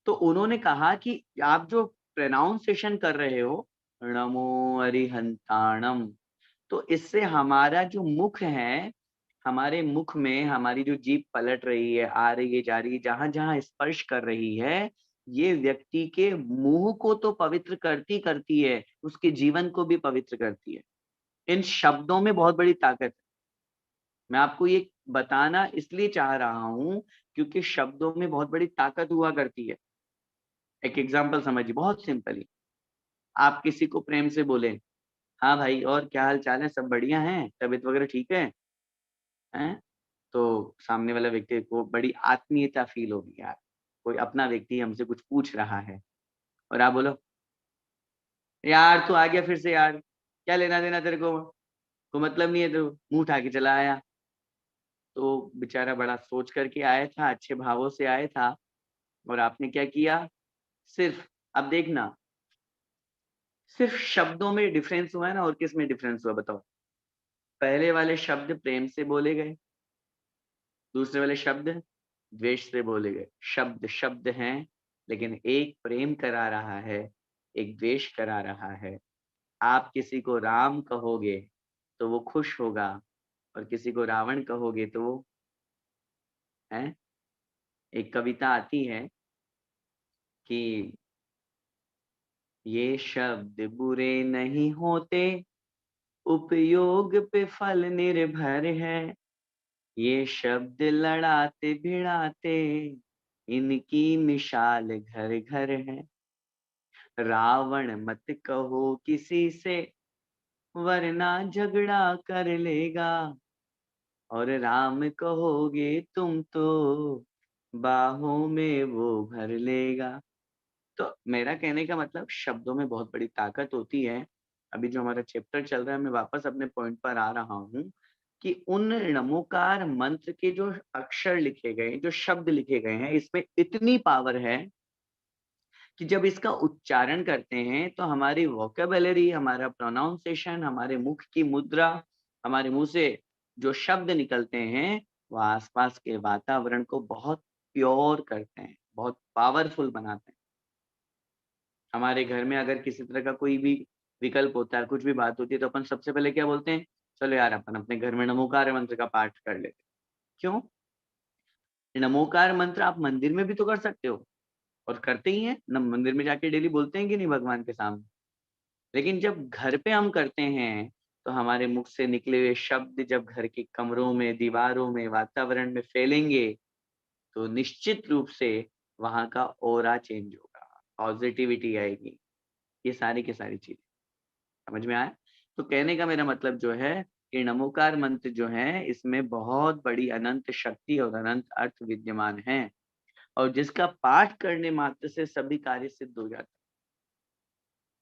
तो उन्होंने कहा कि आप जो प्रोनाउंसिएशन कर रहे हो, नमो अरिहंताणम, तो इससे हमारा जो मुख है, हमारे मुख में हमारी जो जीभ पलट रही है, आ रही है, जा रही है, जहाँ-जहाँ स्पर्श कर रही है, ये व्यक्ति के मुँह को तो पवित्र करती करती है, उसके जीवन को भी पवित्र करती है। इन शब्दों में बहुत बड़ी ताकत है। मैं आपको ये बताना इसलिए चाह रहा हूँ, क्योंकि शब्दों में बहुत बड़ी ताकत हुआ करती है। एक एग्ज़ाम्पल समझिए, बहुत सिंपली, आप किसी को प्रेम से बोले, "हाँ भाई, और क्या हाल-चाल है? सब बढ़िया हैं? तबीयत वगैरह ठीक है?" हैं? तो सामने वाला व्यक्ति को बड़ी आत्मीयता फ़ील होगी यार, कोई अपना व्यक्ति हमसे कुछ पूछ रहा है और आप बोलो, "यार तू आ गया फिर से यार, क्या लेना-देना तेरे को? कोई मतलब नहीं है तेरे को, मुँह उठा के चला आया।" तो बेचारा बड़ा सोच कर के आया था, अच्छे भावों से आया था और आपने क्या किया? सिर्फ़ अब देखना, सिर्फ़ शब्दों में डिफ़रेंस हुआ है ना और किसमें डिफ़रेंस हुआ बताओ? पहले वाले शब्द प्रेम से बोले गए, दूसरे वाले शब्द द्वेष से बोले गए। शब्द शब्द हैं, लेकिन एक प्रेम करा रहा है, एक द्वेष करा रहा है। आप किसी को राम कहोगे, तो वो खुश होगा और किसी को रावण कहोगे तो वो हैं? एक कविता आती है कि ये शब्द बुरे नहीं होते, उपयोग पे फल निर्भर है। ये शब्द लड़ाते भिड़ाते, इनकी मिसाल घर-घर है। रावण मत कहो किसी से, वरना झगड़ा कर लेगा, और राम कहोगे तुम तो बाहों में वो भर लेगा। तो मेरा कहने का मतलब शब्दों में बहुत बड़ी ताकत होती है। अभी जो हमारा चैप्टर चल रहा है, मैं वापस अपने पॉइंट पर आ रहा हूँ कि उन नमोकार मंत्र के जो अक्षर लिखे गए, जो शब्द लिखे गए हैं, इसमें इतनी पावर है कि जब इसका उच्चारण करते हैं तो हमारी वोकैब्युलरी, हमारा प्रोनाउंसिएशन, हमारे मुख की मुद्रा, हमारे मुँह से जो शब्द निकलते हैं, वो आस-पास के वातावरण को बहुत प्योर करते हैं, बहुत पावरफुल बनाते हैं। हमारे घर में अगर किसी तरह का कोई भी विकल्प होता है, कुछ भी बात होती है, तो अपन सबसे पहले क्या बोलते हैं? चलो यार अपन अपने घर में नमोकार मंत्र का पाठ कर लेते हैं। क्यों? नमोकार मंत्र आप मंदिर में भी तो कर सकते हो और करते ही हैं। न मंदिर में जाके डेली बोलते हैं कि नहीं भगवान के सामने? लेकिन जब घर पे हम करते हैं, तो हमारे मुख से निकले हुए शब्द जब घर के कमरों में, दीवारों में, वातावरण में फैलेंगे, तो निश्चित रूप से वहाँ का ऑरा चेंज होगा, पॉज़िटिविटी आएगी। ये सारी की सारी चीज़ें। समझ में आया? तो कहने का मेरा मतलब जो है कि नमोकार मंत्र जो है, इसमें बहुत बड़ी अनंत शक्ति और अनंत अर्थ विद्यमान हैं और जिसका पाठ करने मात्र से सभी कार्य सिद्ध हो जाते हैं।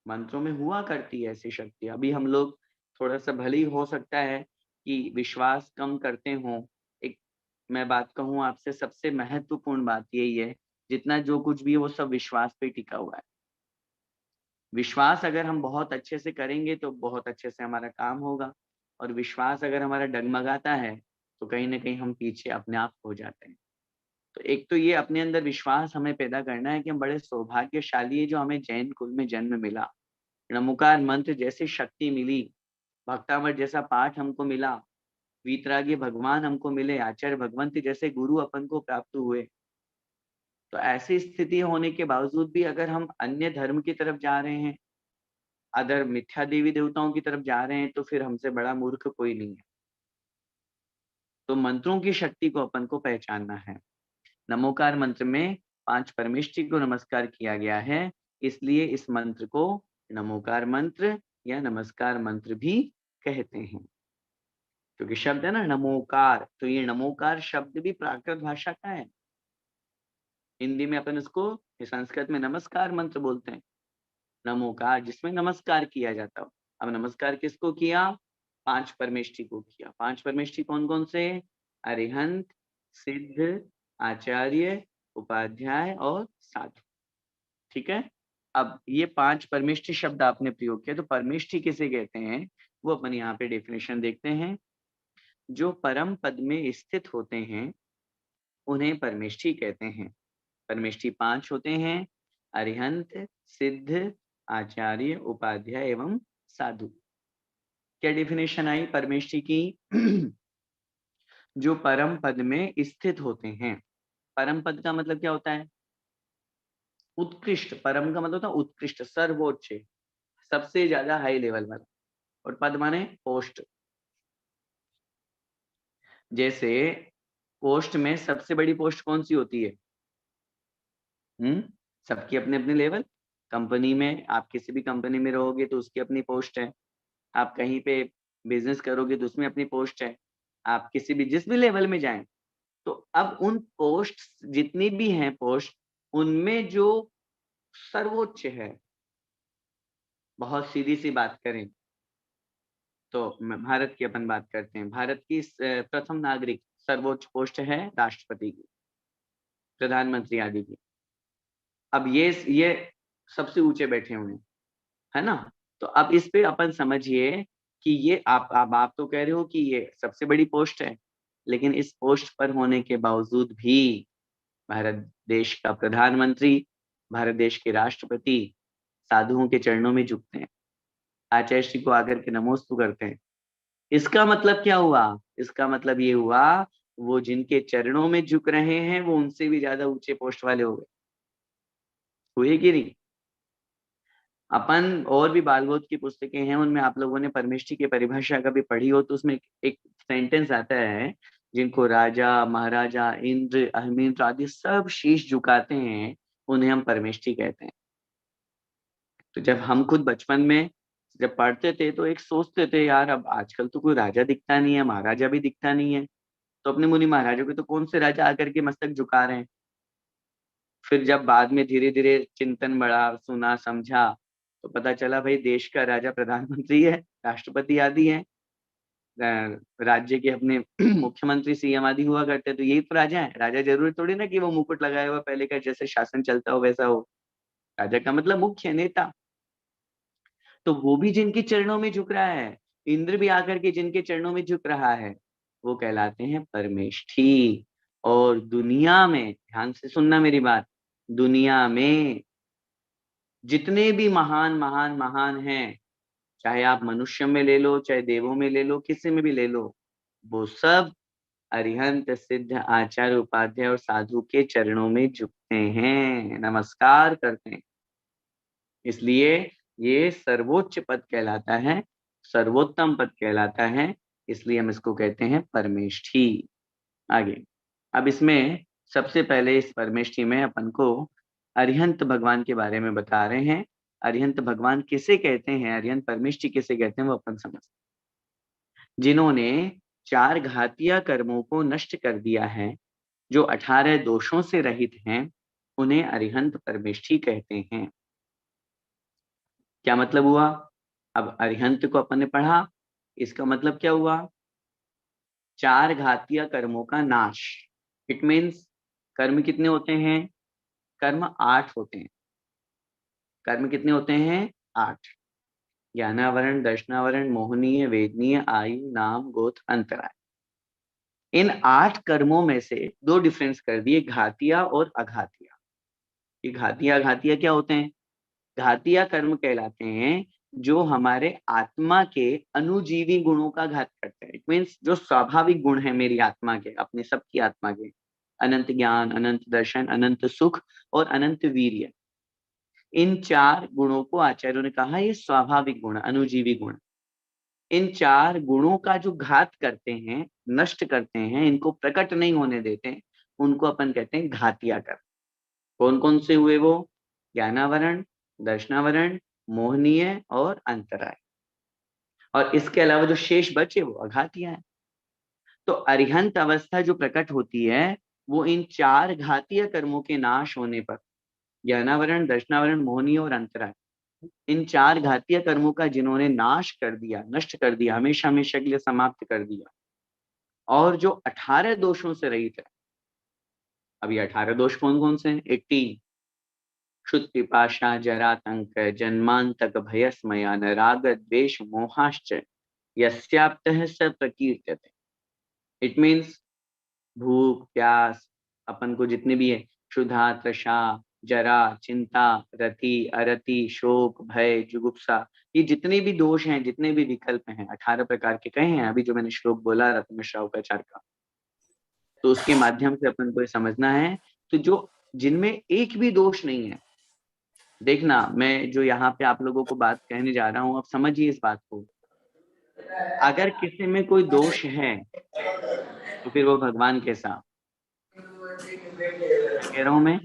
मंत्रों में हुआ करती है ऐसी शक्ति। अभी हम लोग थोड़ा-सा भले ही हो सकता है कि विश्वास कम करते हों। एक मैं बात कहूँ आपसे, सबसे महत्वपूर्ण बात यही है, जितना जो कुछ भी है वो सब विश्वास पे टिका हुआ है। विश्वास अगर हम बहुत अच्छे से करेंगे तो बहुत अच्छे से हमारा काम होगा और विश्वास अगर हमारा डगमगाता है, तो कहीं न कहीं हम पीछे अपने आप हो जाते हैं। तो एक तो ये अपने अंदर विश्वास हमें पैदा करना है कि हम बड़े सौभाग्यशाली हैं जो हमें जैन कुल में जन्म मिला। नमोकार मंत्र जैसी शक्ति मिली, भक्तामृत जैसा पाठ हमको मिला, वीतरागी भगवान हमको मिले, आचार्य भगवंत जैसे गुरु अपन को प्राप्त हुए। तो ऐसी स्थिति होने के बावजूद भी अगर हम अन्य धर्म की तरफ जा रहे हैं, अदर मिथ्या देवी-देवताओं की तरफ जा रहे हैं, तो फिर हमसे बड़ा मूर्ख कोई नहीं है। तो मंत्रों की शक्ति को अपन को पहचानना है। नमोकार मंत्र में 5 परमेष्ठी को नमस्कार किया गया है, इसलिए इस मंत्र को नमोकार मंत्र या नमस्कार मंत्र भी कहते हैं। क्योंकि शब्द है ना नमोकार, तो ये नमोकार शब्द भी प्राकृत भाषा का है। हिंदी में अपन इसको, संस्कृत में नमस्कार मंत्र बोलते हैं, नमोकार, जिसमें नमस्कार किया जाता हो। अब नमस्कार किसको किया? 5 परमेष्ठी को किया। 5 परमेष्ठी कौन कौन से? अरिहंत, सिद्ध, आचार्य, उपाध्याय और साधु। ठीक है। अब ये 5 परमेष्ठी शब्द आपने प्रयोग किया, तो परमेष्ठी किसे कहते हैं वो अपन यहाँ पे डेफिनेशन देखते हैं। जो परम पद में स्थित होते हैं उन्हें परमेष्ठी कहते हैं। परमेष्ठी 5 होते हैं, अरिहंत, सिद्ध, आचार्य, उपाध्याय एवं साधु। क्या डेफिनेशन आई परमेष्ठी की? जो परम पद में स्थित होते हैं। परम पद का मतलब क्या होता है? उत्कृष्ट। परम का मतलब होता है उत्कृष्ट, सर्वोच्च, सबसे ज्यादा हाई लेवल वाला। और पद माने पोस्ट। जैसे पोस्ट में सबसे बड़ी पोस्ट कौन सी होती है? सबकी अपने अपने लेवल। कंपनी में, आप किसी भी कंपनी में रहोगे तो उसकी अपनी पोस्ट है। आप कहीं पे बिजनेस करोगे तो उसमें अपनी पोस्ट है। आप किसी भी, जिस भी लेवल में जाएं, तो अब उन पोस्ट जितनी भी हैं पोस्ट, उनमें जो सर्वोच्च है, बहुत सीधी सी बात करें तो भारत की अपन बात करते हैं। भारत की प्रथम नागरिक सर्वोच्च पोस्ट है राष्ट्रपति की, प्रधानमंत्री आदि की। अब ये सबसे ऊंचे बैठे हुए हैं, है ना। तो अब इस पे अपन समझिए कि ये आप तो कह रहे हो कि ये सबसे बड़ी पोस्ट है, लेकिन इस पोस्ट पर होने के बावजूद भी भारत देश का प्रधानमंत्री, भारत देश के राष्ट्रपति साधुओं के चरणों में झुकते हैं, आचार्य श्री को आकर के नमोस्तु करते हैं। इसका मतलब क्या हुआ? इसका मतलब ये हुआ, वो जिनके चरणों में झुक रहे हैं वो उनसे भी ज्यादा ऊंचे पोस्ट वाले हो गए। हुए कि नहीं? अपन और भी बालबोध की पुस्तकें हैं, उनमें आप लोगों ने परमेष्ठी की परिभाषा कभी पढ़ी हो तो उसमें एक सेंटेंस आता है, जिनको राजा, महाराजा, इंद्र, अहिमिंद्र आदि सब शीश झुकाते हैं, उन्हें हम परमेष्ठी कहते हैं। तो जब हम खुद बचपन में जब पढ़ते थे तो एक सोचते थे, यार अब आजकल तो कोई राजा दिखता नहीं है, महाराजा भी दिखता नहीं है, तो अपने मुनि महाराजों के तो कौन से राजा आकर के मस्तक झुका रहे हैं। फिर जब बाद में धीरे धीरे चिंतन बढ़ा, सुना, समझा, तो पता चला भाई देश का राजा प्रधानमंत्री है, राष्ट्रपति आदि है, राज्य के अपने मुख्यमंत्री, सीएम आदि हुआ करते, तो यही तो राजा है। राजा जरूरी थोड़ी ना कि वो मुकुट लगाया हुआ पहले का जैसे शासन चलता हो वैसा हो। राजा का मतलब मुख्य नेता। तो वो भी जिनके चरणों में झुक रहा है, इंद्र भी आकर के जिनके चरणों में झुक रहा है, वो कहलाते हैं परमेष्ठी। और दुनिया में, ध्यान से सुनना मेरी बात, दुनिया में जितने भी महान महान महान हैं, चाहे आप मनुष्य में ले लो, चाहे देवों में ले लो, किसी में भी ले लो, वो सब अरिहंत, सिद्ध, आचार्य, उपाध्याय और साधु के चरणों में झुकते हैं, नमस्कार करते हैं। इसलिए ये सर्वोच्च पद कहलाता है, सर्वोत्तम पद कहलाता है, इसलिए हम इसको कहते हैं परमेष्ठी। आगे, अब इसमें सबसे पहले इस परमेष्ठी में अपन को अरिहंत भगवान के बारे में बता रहे हैं। अरिहंत भगवान किसे कहते हैं, अरिहंत परमेष्ठी किसे कहते हैं, वो अपन समझते हैं। जिन्होंने 4 घातिया कर्मों को नष्ट कर दिया है, जो 18 दोषों से रहित हैं, उन्हें अरिहंत परमेष्ठी कहते हैं। क्या मतलब हुआ? अब अरिहंत को अपन ने पढ़ा, इसका मतलब क्या हुआ? 4 घातीय कर्मों का नाश। इट मीन्स कर्म कितने होते हैं? कर्म 8 होते हैं। कर्म कितने होते हैं? 8। ज्ञानावरण, दर्शनावरण, मोहनीय, वेदनीय, आयु, नाम, गोत्र, अंतराय। इन 8 कर्मों में से 2 डिफरेंस कर दिए, घातिया और अघातिया। ये घातिया अघातिया क्या होते हैं? घातिया कर्म कहलाते हैं जो हमारे आत्मा के अनुजीवी गुणों का घात करते हैं। इट मीन्स जो स्वाभाविक गुण है मेरी आत्मा के, अपने सबकी आत्मा के, अनंत ज्ञान, अनंत दर्शन, अनंत सुख और अनंत वीर्य। इन 4 गुणों को आचार्यों ने कहा ये स्वाभाविक गुण, अनुजीवी गुण। इन 4 गुणों का जो घात करते हैं, नष्ट करते हैं, इनको प्रकट नहीं होने देते, उनको अपन कहते हैं घातिया कर्म। कौन कौन से हुए वो? ज्ञानावरण, दर्शनावरण, मोहनीय और अंतराय। और इसके अलावा जो शेष बचे वो अघातियां हैं। तो अरिहंत अवस्था जो प्रकट होती है वो इन 4 घातीय कर्मों के नाश होने पर, ज्ञानावरण, दर्शनावरण, मोहनी और अंतराय, इन 4 घातीय कर्मों का जिन्होंने नाश कर दिया, नष्ट कर दिया, हमेशा हमेशा के लिए समाप्त कर दिया, और जो 18 दोषों से रहित है। अब ये 18 दोष कौन कौन से हैं? 18। क्षुत् पिपाशा जरातंक जन्मांतक भयस्मयान राग द्वेष मोहाश्च यस्याप्तः स प्रकीर्त्यते। इट मीन्स भूख प्यास, अपन को जितने भी है, क्षुधा तृषा, जरा, चिंता, रति, अरति, शोक, भय, जुगुप्सा, ये जितने भी दोष हैं, जितने भी विकल्प हैं, 18 प्रकार के कहे हैं अभी जो मैंने श्लोक बोला रत्नश्रावकाचार्य का, तो उसके माध्यम से अपन को ये समझना है। तो जो जिनमें एक भी दोष नहीं है, देखना मैं जो यहाँ पे आप लोगों को बात कहने जा रहा हूँ, आप समझिए इस बात को। अगर किसी में कोई दोष है तो फिर वो भगवान कैसा? क्या कह रहा हूं मैं?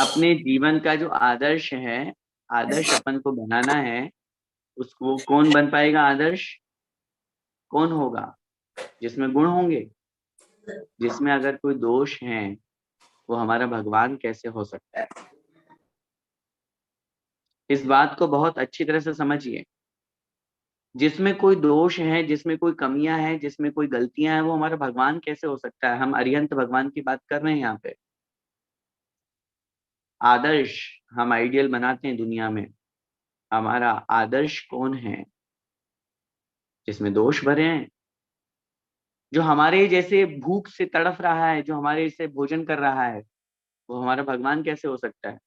अपने जीवन का जो आदर्श है, आदर्श अपन को बनाना है, उसको कौन बन पाएगा? आदर्श कौन होगा? जिसमें गुण होंगे। जिसमें अगर कोई दोष है वो हमारा भगवान कैसे हो सकता है? इस बात को बहुत अच्छी तरह से समझिए। जिसमें कोई दोष है, जिसमें कोई कमियां हैं, जिसमें कोई गलतियां हैं, वो हमारा भगवान कैसे हो सकता है? हम अरिहंत भगवान की बात कर रहे हैं यहाँ पे। आदर्श हम आइडियल बनाते हैं दुनिया में, हमारा आदर्श कौन है? जिसमें दोष भरे हैं, जो हमारे जैसे भूख से तड़फ रहा है, जो हमारे से भोजन कर रहा है, वो हमारा भगवान कैसे हो सकता है?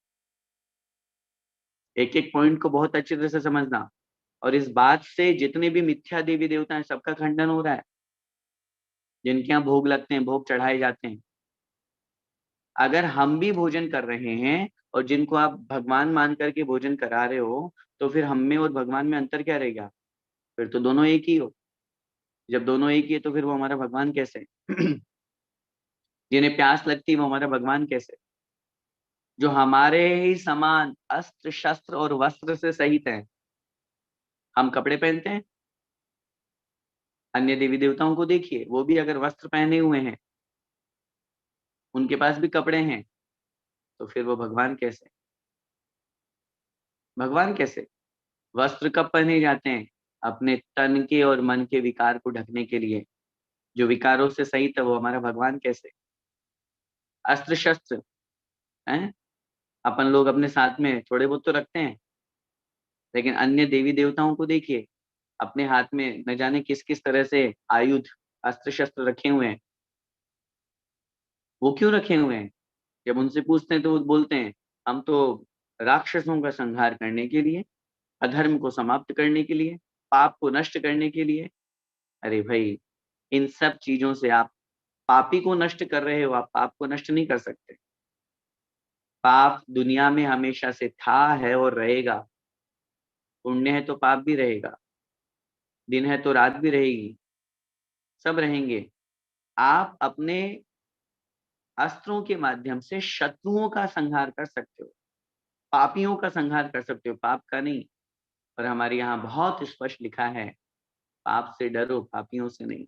एक एक पॉइंट को बहुत अच्छी तरह से समझना। और इस बात से जितने भी मिथ्या देवी देवता हैं सबका खंडन हो रहा है। जिनके यहाँ भोग लगते हैं, भोग चढ़ाए जाते हैं, अगर हम भी भोजन कर रहे हैं और जिनको आप भगवान मान करके भोजन करा रहे हो, तो फिर हम में और भगवान में अंतर क्या रहेगा? फिर तो दोनों एक ही हो। जब दोनों एक ही है तो फिर वो हमारा भगवान कैसे? जिन्हें प्यास लगती है वो हमारा भगवान कैसे? जो हमारे ही समान अस्त्र शस्त्र और वस्त्र से सहित हैं। हम कपड़े पहनते हैं, अन्य देवी देवताओं को देखिए, वो भी अगर वस्त्र पहने हुए हैं, उनके पास भी कपड़े हैं, तो फिर वो भगवान कैसे? भगवान कैसे? वस्त्र कब पहने जाते हैं? अपने तन के और मन के विकार को ढकने के लिए। जो विकारों से सहित है वो हमारा भगवान कैसे? अस्त्र शस्त्र हैं, अपन लोग अपने साथ में थोड़े बहुत तो रखते हैं, लेकिन अन्य देवी देवताओं को देखिए, अपने हाथ में न जाने किस किस तरह से आयुध, अस्त्र शस्त्र रखे हुए हैं। वो क्यों रखे हुए हैं? जब उनसे पूछते हैं तो वो बोलते हैं, हम तो राक्षसों का संहार करने के लिए, अधर्म को समाप्त करने के लिए, पाप को नष्ट करने के लिए। अरे भाई, इन सब चीजों से आप पापी को नष्ट कर रहे हो, आप पाप को नष्ट नहीं कर सकते। पाप दुनिया में हमेशा से था, है और रहेगा। पुण्य है तो पाप भी रहेगा, दिन है तो रात भी रहेगी, सब रहेंगे। आप अपने अस्त्रों के माध्यम से शत्रुओं का संहार कर सकते हो, पापियों का संहार कर सकते हो, पाप का नहीं। और हमारे यहाँ बहुत स्पष्ट लिखा है, पाप से डरो, पापियों से नहीं।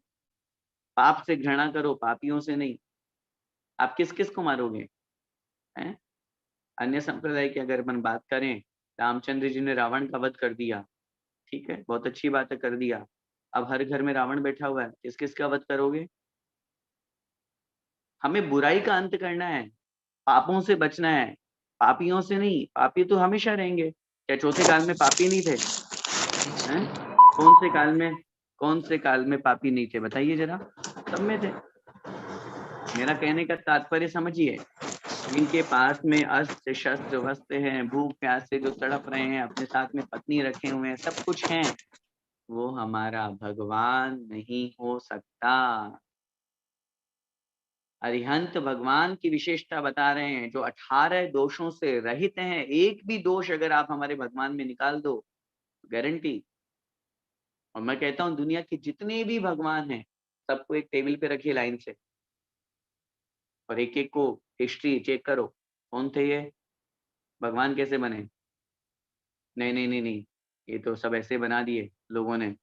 पाप से घृणा करो, पापियों से नहीं। आप किस किस को मारोगे? हैं? अन्य संप्रदाय की अगर अपन बात करें, रामचंद्र जी ने रावण का वध कर दिया, ठीक है, बहुत अच्छी बात है, कर दिया। अब हर घर में रावण बैठा हुआ है, किस किस का वध करोगे? हमें बुराई का अंत करना है, पापों से बचना है, पापियों से नहीं। पापी तो हमेशा रहेंगे। क्या चौथे काल में पापी नहीं थे? हैं? कौन से काल में, कौन से काल में पापी नहीं थे? बताइए जरा। सब में थे। मेरा कहने का तात्पर्य समझिए, जिनके पास में अस्त्र शस्त्र वस्त्र हैं, भूख प्यास से जो तड़प रहे हैं, अपने साथ में पत्नी रखे हुए हैं, सब कुछ हैं, वो हमारा भगवान नहीं हो सकता। अरिहंत भगवान की विशेषता बता रहे हैं, जो 18 दोषों से रहित हैं। एक भी दोष अगर आप हमारे भगवान में निकाल दो, गारंटी। और मैं कहता हूं दुनिया के जितने भी भगवान हैं, सबको एक टेबल पे रखिए लाइन से, और एक एक को हिस्ट्री चेक करो, कौन थे ये, भगवान कैसे बने। नहीं नहीं नहीं नहीं, ये तो सब ऐसे बना दिए, लोगों ने,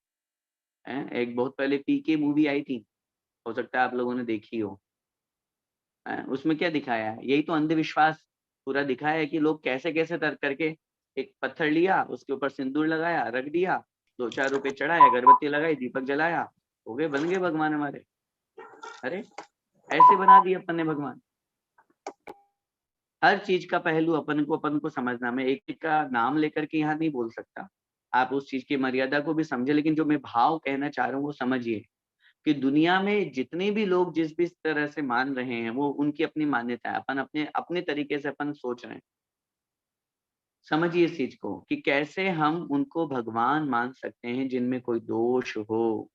एक बहुत पहले पीके मूवी आई थी, हो सकता है आप लोगों ने देखी हो। उसमें क्या दिखाया है, यही तो अंधविश्वास पूरा दिखाया है कि लोग कैसे-कैसे तर्क करके एक पत्थर लिया, उसके ऊपर सिंदूर लगाया, रख दिया, 2-4 रुपए चढ़ाए, अगरबत्ती लगाई, दीपक जलाया, हो गए, बन गए भगवान हमारे। अरे! ऐसे बना दिए अपन ने भगवान। हर चीज़ का पहलू अपन को समझना, मैं एक-एक का नाम लेकर के यहाँ नहीं बोल सकता। आप उस चीज़ की मर्यादा को भी समझें, लेकिन जो मैं भाव कहना चाह रहा हूँ वो समझिए, कि दुनिया में जितने भी लोग जिस भी तरह से मान रहे हैं, वो उनकी अपनी मान्यता है। अपन अपने अपने तरीके से अपन सोच रहे हैं। समझिए इस चीज़ को कि कैसे हम उनको भगवान मान सकते हैं जिनमें कोई दोष हो।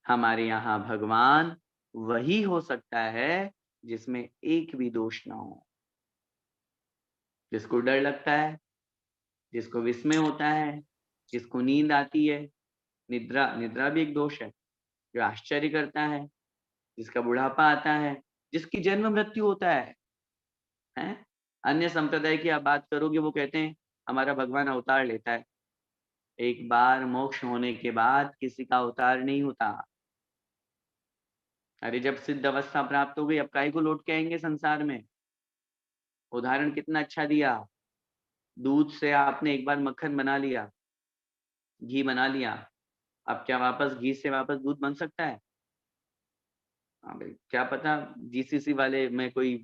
हमारे यहाँ भगवान वही हो सकता है जिसमें एक भी दोष ना हो। जिसको डर लगता है, जिसको विस्मय होता है, जिसको नींद आती है, निद्रा निद्रा भी एक दोष है, जो आश्चर्य करता है, जिसका बुढ़ापा आता है, जिसकी जन्म मृत्यु होता है, हैं? अन्य संप्रदाय की आप बात करोगे, वो कहते हैं हमारा भगवान अवतार लेता है। एक बार मोक्ष होने के बाद किसी का अवतार नहीं होता। अरे जब सिद्ध अवस्था प्राप्त हो गई, अब काहे को लौट के आएँगे संसार में? उदाहरण कितना अच्छा दिया, दूध से आपने एक बार मक्खन बना लिया, घी बना लिया, अब क्या वापस घी से वापस दूध बन सकता है? हाँ भाई, क्या पता जीसीसी वाले में कोई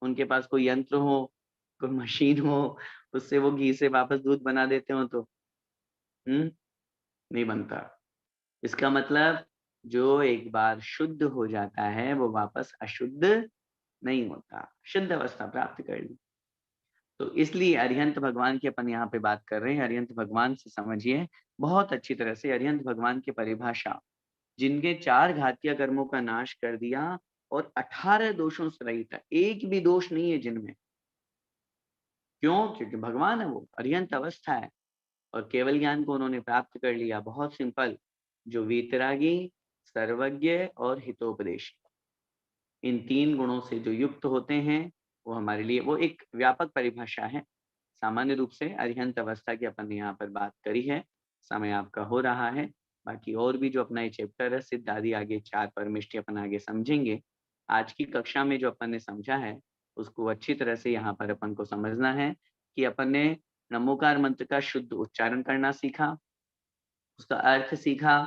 उनके पास कोई यंत्र हो, कोई मशीन हो, उससे वो घी से वापस दूध बना देते हो तो, हुँ? नहीं बनता। इसका मतलब जो एक बार शुद्ध हो जाता है, वो वापस अशुद्ध नहीं होता, शुद्ध अवस्था प्राप्त कर ली। तो इसलिए अरिहंत भगवान की अपन यहाँ पे बात कर रहे हैं। अरिहंत भगवान से समझिए बहुत अच्छी तरह से अरिहंत भगवान की परिभाषा, जिनके 4 घातीय कर्मों का नाश कर दिया और 18 दोषों से रहित है, एक भी दोष नहीं है जिनमें। क्यों? क्योंकि भगवान है वो, अरिहंत अवस्था है और केवल ज्ञान को उन्होंने प्राप्त कर लिया। बहुत सिंपल, जो वीतरागी, सर्वज्ञ और हितोपदेशी, इन 3 गुणों से जो युक्त होते हैं, वो हमारे लिए वो एक व्यापक परिभाषा है। सामान्य रूप से अरिहंत अवस्था की अपन ने यहाँ पर बात करी है। समय आपका हो रहा है। बाकी और भी जो अपना ये चैप्टर है सिद्ध आदि आगे 4 परमिष्टि अपन आगे समझेंगे। आज की कक्षा में जो अपन ने समझा है, उसको अच्छी तरह से यहाँ पर अपन को समझना है कि अपन ने नमोकार मंत्र का शुद्ध उच्चारण करना सीखा, उसका अर्थ सीखा।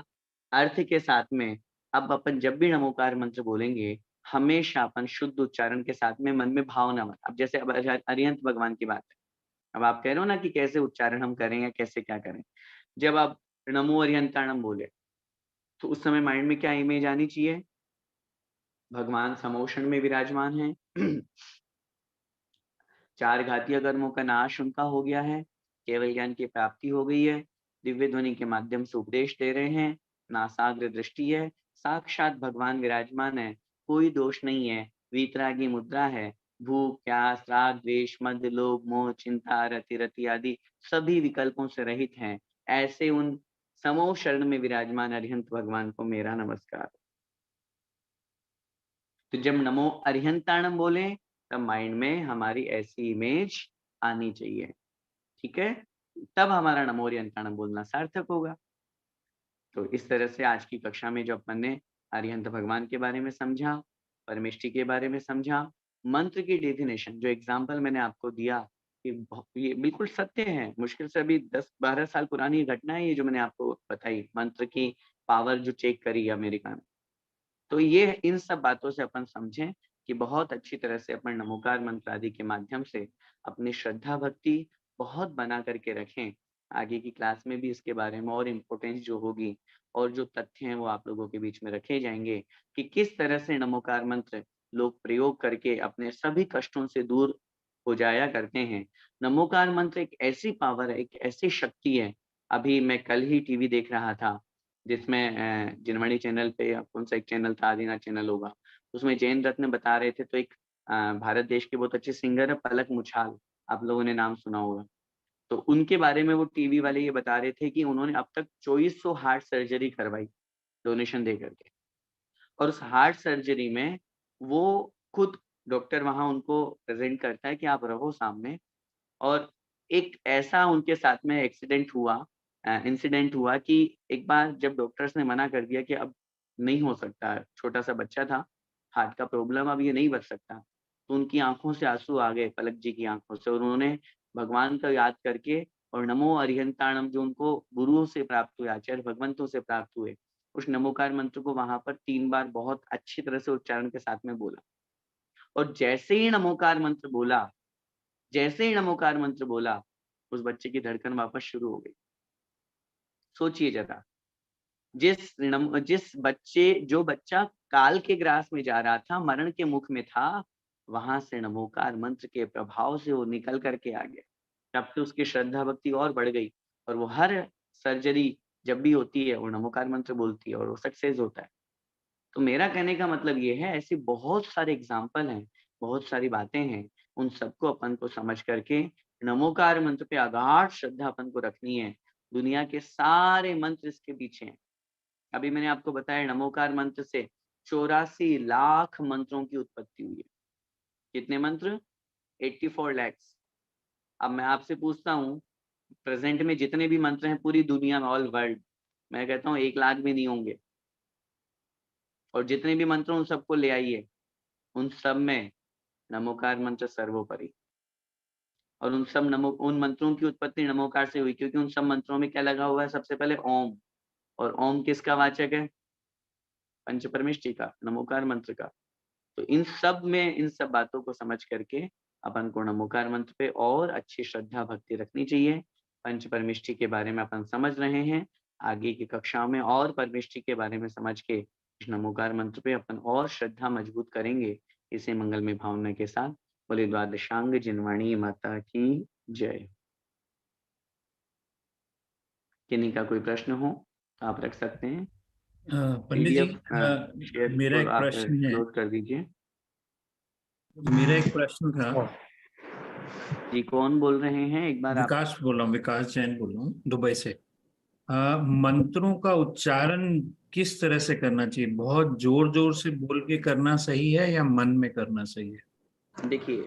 अर्थ के साथ में अब अपन जब भी नमोकार मंत्र बोलेंगे, हमेशा अपन शुद्ध उच्चारण के साथ में मन में भावना मत, अब जैसे अब अरिहंत भगवान की बात है। अब आप कह रहे हो ना कि कैसे उच्चारण हम करें या कैसे क्या करें? जब आप नमो अरिहंताणम बोले, तो उस समय माइंड में क्या इमेज आनी चाहिए? भगवान समोषण में विराजमान हैं। 4 घातीय कर्मों का नाश उनका हो गया है, केवल ज्ञान की प्राप्ति हो गई है, दिव्य ध्वनि के माध्यम से उपदेश दे रहे हैं, नासाग्र दृष्टि है, साक्षात भगवान विराजमान है, कोई दोष नहीं है, वीतरागी मुद्रा है, भूख, प्यास, राग, द्वेष, मद, लोभ, मोह, चिंता, रति आदि सभी विकल्पों से रहित हैं। ऐसे उन समो शरण में विराजमान अरिहंत भगवान को मेरा नमस्कार। तो जब नमो अरिहंताणम बोले, तब माइंड में हमारी ऐसी इमेज आनी चाहिए, ठीक है? तब हमारा नमो अरिहंताणम बोलना सार्थक होगा। तो इस तरह से आज की कक्षा में जो अपन ने अरिहंत भगवान के बारे में समझा, परमेष्टि के बारे में समझा, मंत्र की डेफिनेशन जो एग्ज़ाम्पल मैंने आपको दिया, ये बिल्कुल सत्य है। मुश्किल से अभी 10-12 साल पुरानी घटना है ये जो मैंने आपको बताई, मंत्र की पावर जो चेक करी अमेरिका में। तो ये इन सब बातों से अपन समझें कि बहुत अच्छी तरह से अपन नमोकार मंत्र आदि के माध्यम से अपनी श्रद्धा भक्ति बहुत बना करके रखें। आगे की क्लास में भी इसके बारे में और इम्पोर्टेंस जो होगी और जो तथ्य हैं वो आप लोगों के बीच में रखे जाएँगे कि किस तरह से नमोकार मंत्र लोग प्रयोग करके अपने सभी कष्टों से दूर हो जाया करते हैं। नमोकार मंत्र एक ऐसी पावर है, एक ऐसी शक्ति है। अभी मैं कल ही टीवी देख रहा था जिसमें जिनमणि चैनल पे या कौन-सा एक चैनल था, आदिनाथ चैनल होगा। उसमें जैन रत्न बता रहे थे तो एक भारत देश के बहुत अच्छे सिंगर है पलक मुछाल, आप लोगों ने नाम सुना होगा। तो उनके बारे में वो टीवी वाले ये बता रहे थे कि उन्होंने अब तक 2400 हार्ट सर्जरी करवाई, डोनेशन दे करके। और उस हार्ट सर्जरी में वो खुद डॉक्टर वहाँ उनको प्रेज़ेंट करता है कि आप रहो सामने और एक ऐसा उनके साथ में एक्सीडेंट हुआ इंसिडेंट हुआ कि एक बार जब डॉक्टर्स ने मना कर दिया कि अब नहीं हो सकता, छोटा सा बच्चा था, हार्ट का प्रॉब्लम, अब ये नहीं बच सकता, तो उनकी आंखों से आंसू आ गए, पलक जी की आंखों से, और उन्होंने भगवान का याद करके और नमो अरिहंताणम जो उनको गुरुओं से प्राप्त हुए, आचार्य भगवंतों से प्राप्त हुए, उस नमोकार मंत्र को वहां पर 3 बार बहुत अच्छी तरह से उच्चारण के साथ में बोला। और जैसे ही नमोकार मंत्र बोला, जैसे ही नमोकार मंत्र बोला, उस बच्चे की धड़कन वापस शुरू हो गई। सोचिए जरा, जो बच्चा काल के ग्रास में जा रहा था, मरण के मुख में था, वहां से नमोकार मंत्र के प्रभाव से वो निकल करके आ गया। तब तो उसकी श्रद्धा भक्ति और बढ़ गई, और वो हर सर्जरी जब भी होती है वो नमोकार मंत्र बोलती है और वो सक्सेस होता है। तो मेरा कहने का मतलब ये है, ऐसी बहुत सारे एग्जाम्पल हैं, बहुत सारी बातें हैं, उन सबको अपन को समझ करके नमोकार मंत्र पे अगाध श्रद्धा अपन को रखनी है। दुनिया के सारे मंत्र इसके पीछे हैं। अभी मैंने आपको बताया नमोकार मंत्र से 84 लाख मंत्रों की उत्पत्ति हुई है। कितने मंत्र? 84 lakhs। अब मैं आपसे पूछता हूँ, प्रेजेंट में जितने भी मंत्र हैं पूरी दुनिया में, ऑल वर्ल्ड, मैं कहता हूँ 1 लाख भी नहीं होंगे। और जितने भी मंत्र उन सबको ले आइए, उन सब में नमोकार मंत्र सर्वोपरि। और उन मंत्रों की उत्पत्ति नमोकार से हुई, क्योंकि उन सब मंत्रों में क्या लगा हुआ है? सबसे पहले ओम। और ओम किसका वाचक है? पंचपरमेष्ठी का, नमोकार मंत्र का। तो इन सब बातों को समझ करके अपन को नमोकार मंत्र पे और अच्छी श्रद्धा भक्ति रखनी चाहिए। पंच परमिष्ठी के बारे में अपन समझ रहे हैं, आगे की कक्षाओं में और परमिष्ठी के बारे में समझ के इस नमोकार मंत्र पे अपन और श्रद्धा मजबूत करेंगे। इसे मंगलमय भावना के साथ बोले द्वादशांग जिनवाणी माता की जय। किन्हीं का कोई प्रश्न हो तो आप रख सकते हैं। पंडित जी, शेयर मेरा को एक आप प्रश्न है। क्लोज कर दीजिए। मेरा एक प्रश्न था। जी, कौन बोल रहे हैं? एक बार आप। विकास बोल रहा हूँ, विकास जैन बोल रहा हूँ दुबई से। मंत्रों का उच्चारण किस तरह से करना चाहिए? बहुत जोर जोर से बोल के करना सही है या मन में करना सही है? देखिए,